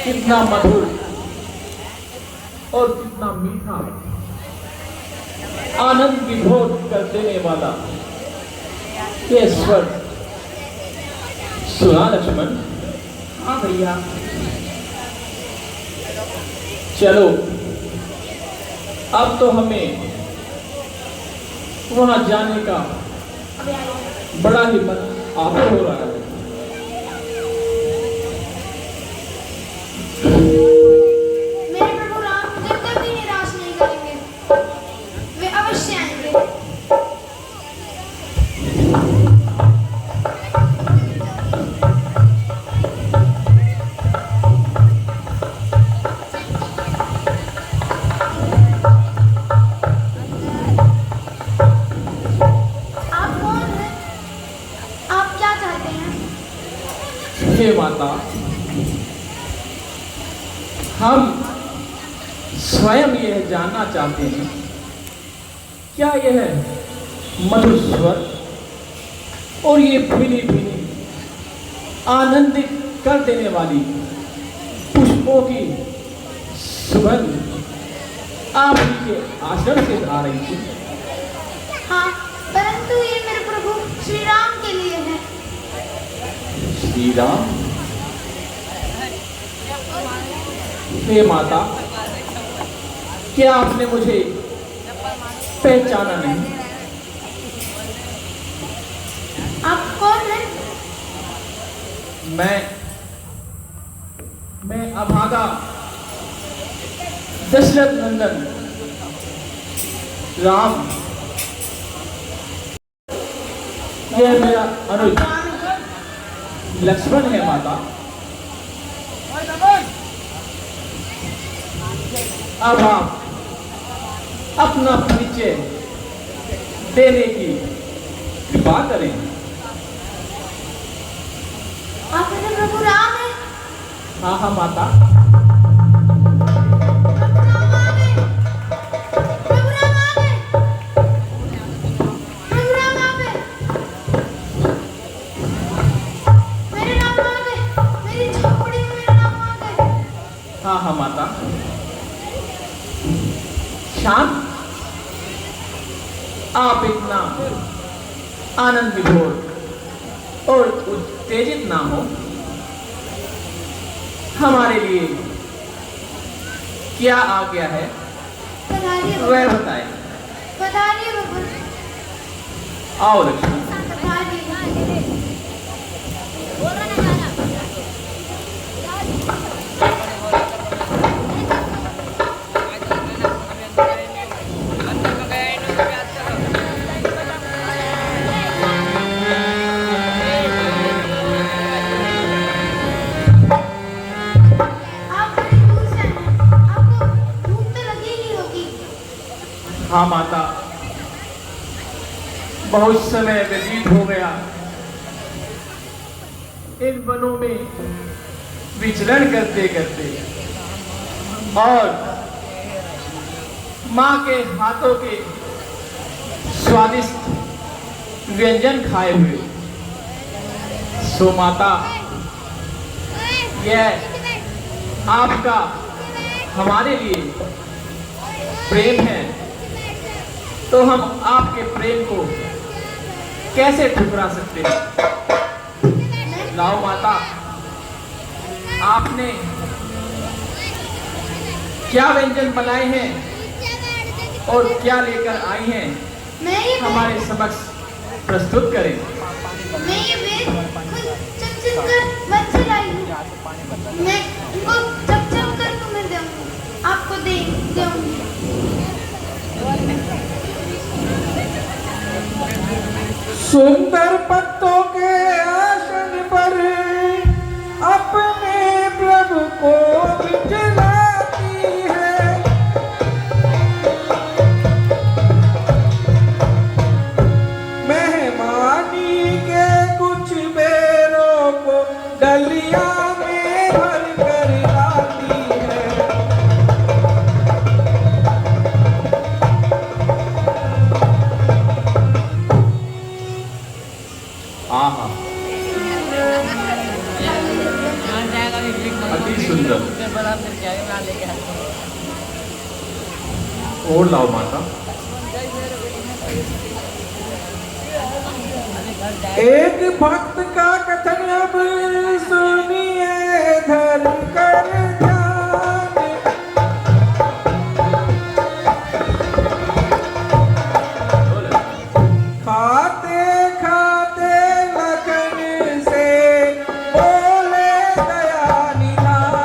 [SPEAKER 1] कितना मधुर और कितना मीठा, आनंद विभोर कर देने वाला ये स्वर सुना लक्ष्मण?
[SPEAKER 4] हाँ भैया।
[SPEAKER 1] चलो अब तो हमें वहां जाने का बड़ा ही मन आतुर हो रहा है।
[SPEAKER 9] मेरे प्रभु राम मुझे कभी निराश नहीं करेंगे, वे अवश्य आएंगे। आप कौन हैं? आप क्या चाहते हैं?
[SPEAKER 1] हे माता, हम स्वयं यह जानना चाहते हैं, क्या यह मधुर स्वर और ये भीनी भीनी आनंदित कर देने वाली पुष्पों की सुगंध आप ही के आश्रम से आ रही थी?
[SPEAKER 9] हाँ, परंतु ये मेरे प्रभु श्री राम के लिए है।
[SPEAKER 1] श्री राम? हे माता, क्या आपने मुझे पहचाना नहीं?
[SPEAKER 9] आप कौन हैं?
[SPEAKER 1] मैं अभागा दशरथ नंदन राम, यह मेरा अनुज लक्ष्मण है माता। अब आप अपना परिचय देने की कृपा करें।
[SPEAKER 9] आप मेरे प्रभु राम हैं?
[SPEAKER 1] हाँ हाँ माता।
[SPEAKER 9] प्रभु राम आ गए। प्रभु राम आ गए। मेरे राम आ गए। मेरी झोपड़ी में मेरे राम आ गए।
[SPEAKER 1] हाँ हाँ माता। शांत, आप इतना आनंद विभोर और उत्तेजित ना हो। हमारे लिए क्या आ गया है
[SPEAKER 9] पधारिए
[SPEAKER 1] वह बताए।
[SPEAKER 9] पधारिए बाबा।
[SPEAKER 1] आओ लक्ष्मण।
[SPEAKER 9] पधारिए। आप बड़े दूर से आए हैं। आपको भूख तो लगी ही होगी।
[SPEAKER 1] हाँ माता, बहुत समय व्यतीत हो गया इन वनों में विचरण करते करते, और माँ के हाथों के स्वादिष्ट व्यंजन खाए हुए। सो माता, यह आपका हमारे लिए प्रेम है, तो हम आपके प्रेम को कैसे ठुकरा सकते हैं? लाओ माता, आपने क्या व्यंजन बनाए हैं और क्या लेकर आई हैं, हमारे समक्ष प्रस्तुत करें।
[SPEAKER 9] मैं ये वेद खुद चम कर वन से लाई हूँ। मैं इनको चम कर तुम्हें दूंगी, आपको दूंगी।
[SPEAKER 6] सुंदर पत्तों के आसन पर अपने प्रभु को बिठलाती है। मेहमानी के कुछ बेरों को डलिया में भर कर लाती है।
[SPEAKER 1] आहा, अति सुंदर। और लाओ माता।
[SPEAKER 6] एक भक्त का कथन अब सुनिए धर कर ध्यान। खाते खाते लखन से बोले दया निधान।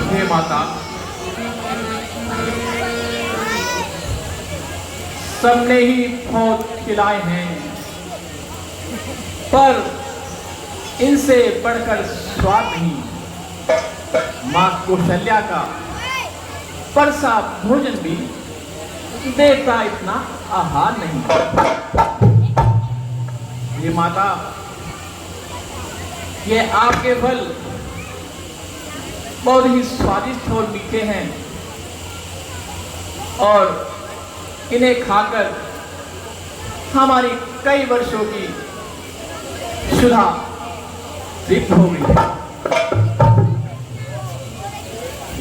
[SPEAKER 1] हे माता, सबने ही फौज खिलाए हैं, पर इनसे बढ़कर स्वाद नहीं। मां कौशल्या का परसा भोजन भी देता इतना आहार नहीं। ये माता, ये आपके फल बहुत ही स्वादिष्ट और मीठे हैं और इन्हें खाकर हमारी कई वर्षों की क्षुधा तृप्त हो गई है।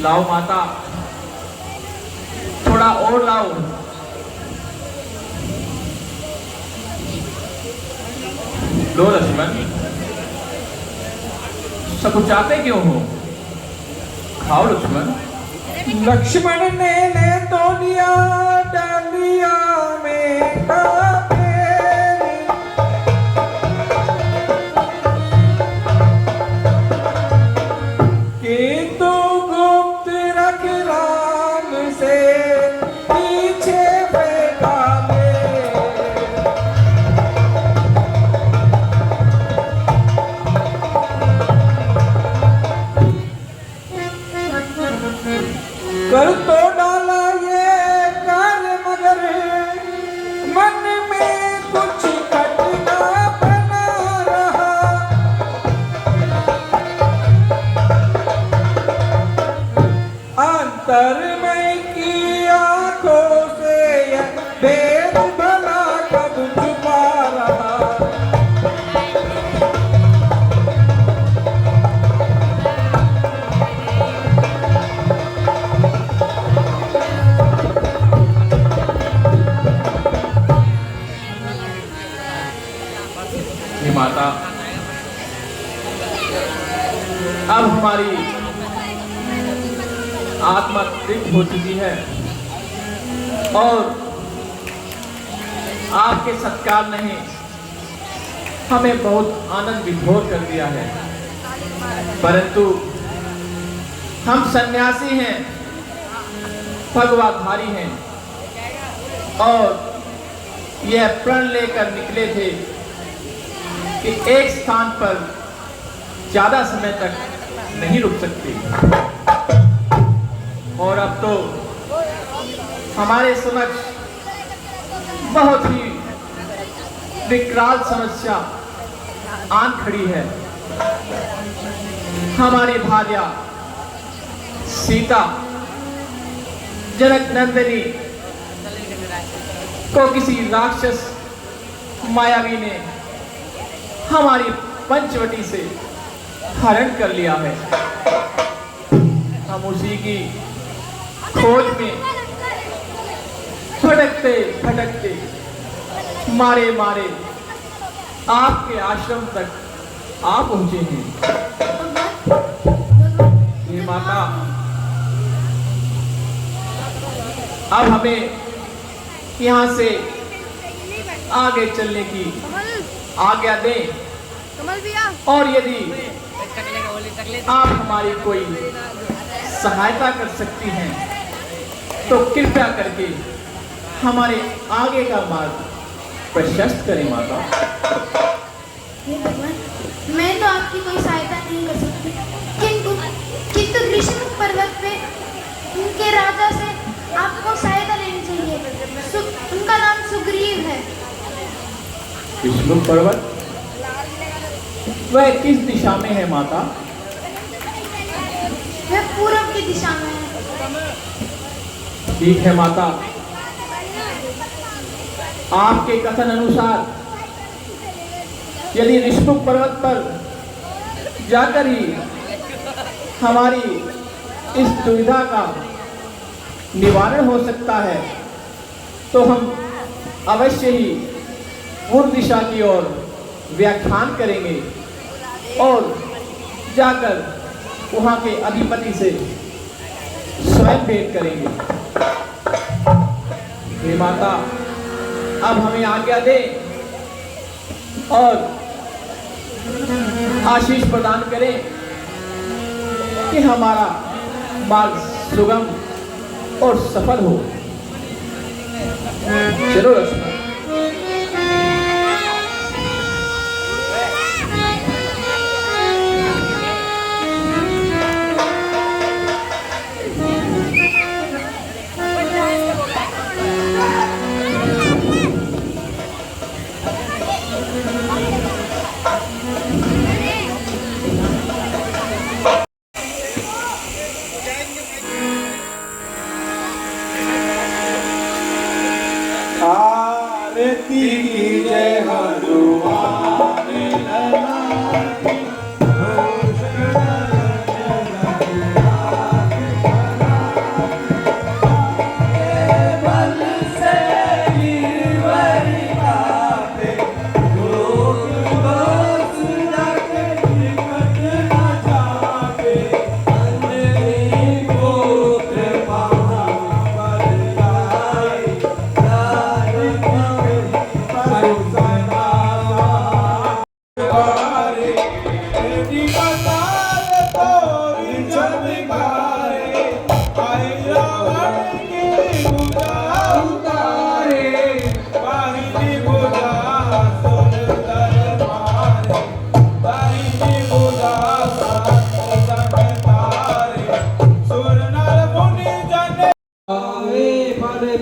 [SPEAKER 1] लाओ माता, थोड़ा और लाओ। लो लक्ष्मण, सकुचाते क्यों हो? खाओ लक्ष्मण।
[SPEAKER 6] लक्ष्मण ने ले तो लिया डालिया में का पेड़। किंतु गुप्त रख राम से पीछे फेंका पेड़। कर तो डाला ये कर मगर मन में कुछ खटना बना रहा। अंतर में की आंखों से यह भेद भला कब छुपा रहा।
[SPEAKER 1] माता, अब हमारी आत्मा तृप्त हो चुकी है और आपके सत्कार ने हमें बहुत आनंद विभोर कर दिया है। परंतु हम सन्यासी हैं, भगवाधारी हैं और यह प्रण लेकर निकले थे कि एक स्थान पर ज्यादा समय तक नहीं रुक सकते। और अब तो हमारे समक्ष बहुत ही विकराल समस्या आन खड़ी है। हमारी भार्या सीता जनक नंदिनी को किसी राक्षस मायावी ने हमारी पंचवटी से हरण कर लिया है। हम उसी की खोज में भटकते भटकते मारे मारे आपके आश्रम तक आ पहुंचे हैं। हे माता, अब हमें यहाँ से आगे चलने की आज्ञा दें।
[SPEAKER 2] कमल भैया,
[SPEAKER 1] और यदि आप हमारी कोई सहायता कर सकती हैं तो कृपया करके हमारे आगे का मार्ग प्रशस्त करें माता।
[SPEAKER 9] हे भगवान, मैं तो आपकी कोई सहायता नहीं कर सकती, किंतु ऋषिमुख पर्वत पे उनके राजा से आपको सहायता लेनी चाहिए। उनका नाम सुग्रीव है।
[SPEAKER 1] ऋषिमुख पर्वत वह किस दिशा में है माता?
[SPEAKER 9] वह पूर्व की दिशा में है।
[SPEAKER 1] ठीक है माता, आपके कथन अनुसार यदि ऋषमुख पर्वत पर जाकर ही हमारी इस दुविधा का निवारण हो सकता है तो हम अवश्य ही पूर्व दिशा की ओर व्याख्यान करेंगे और जाकर वहाँ के अधिपति से स्वयं भेंट करेंगे। हे माता, अब हमें आज्ञा दे और आशीष प्रदान करें कि हमारा मार्ग सुगम और सफल हो। चलो लक्ष्मण।
[SPEAKER 5] आरती की जय हनुमान लला की।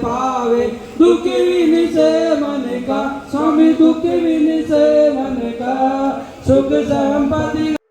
[SPEAKER 6] पावे दुख विन से मन का स्वामी, दुख विन से मन का सुख संपत्ति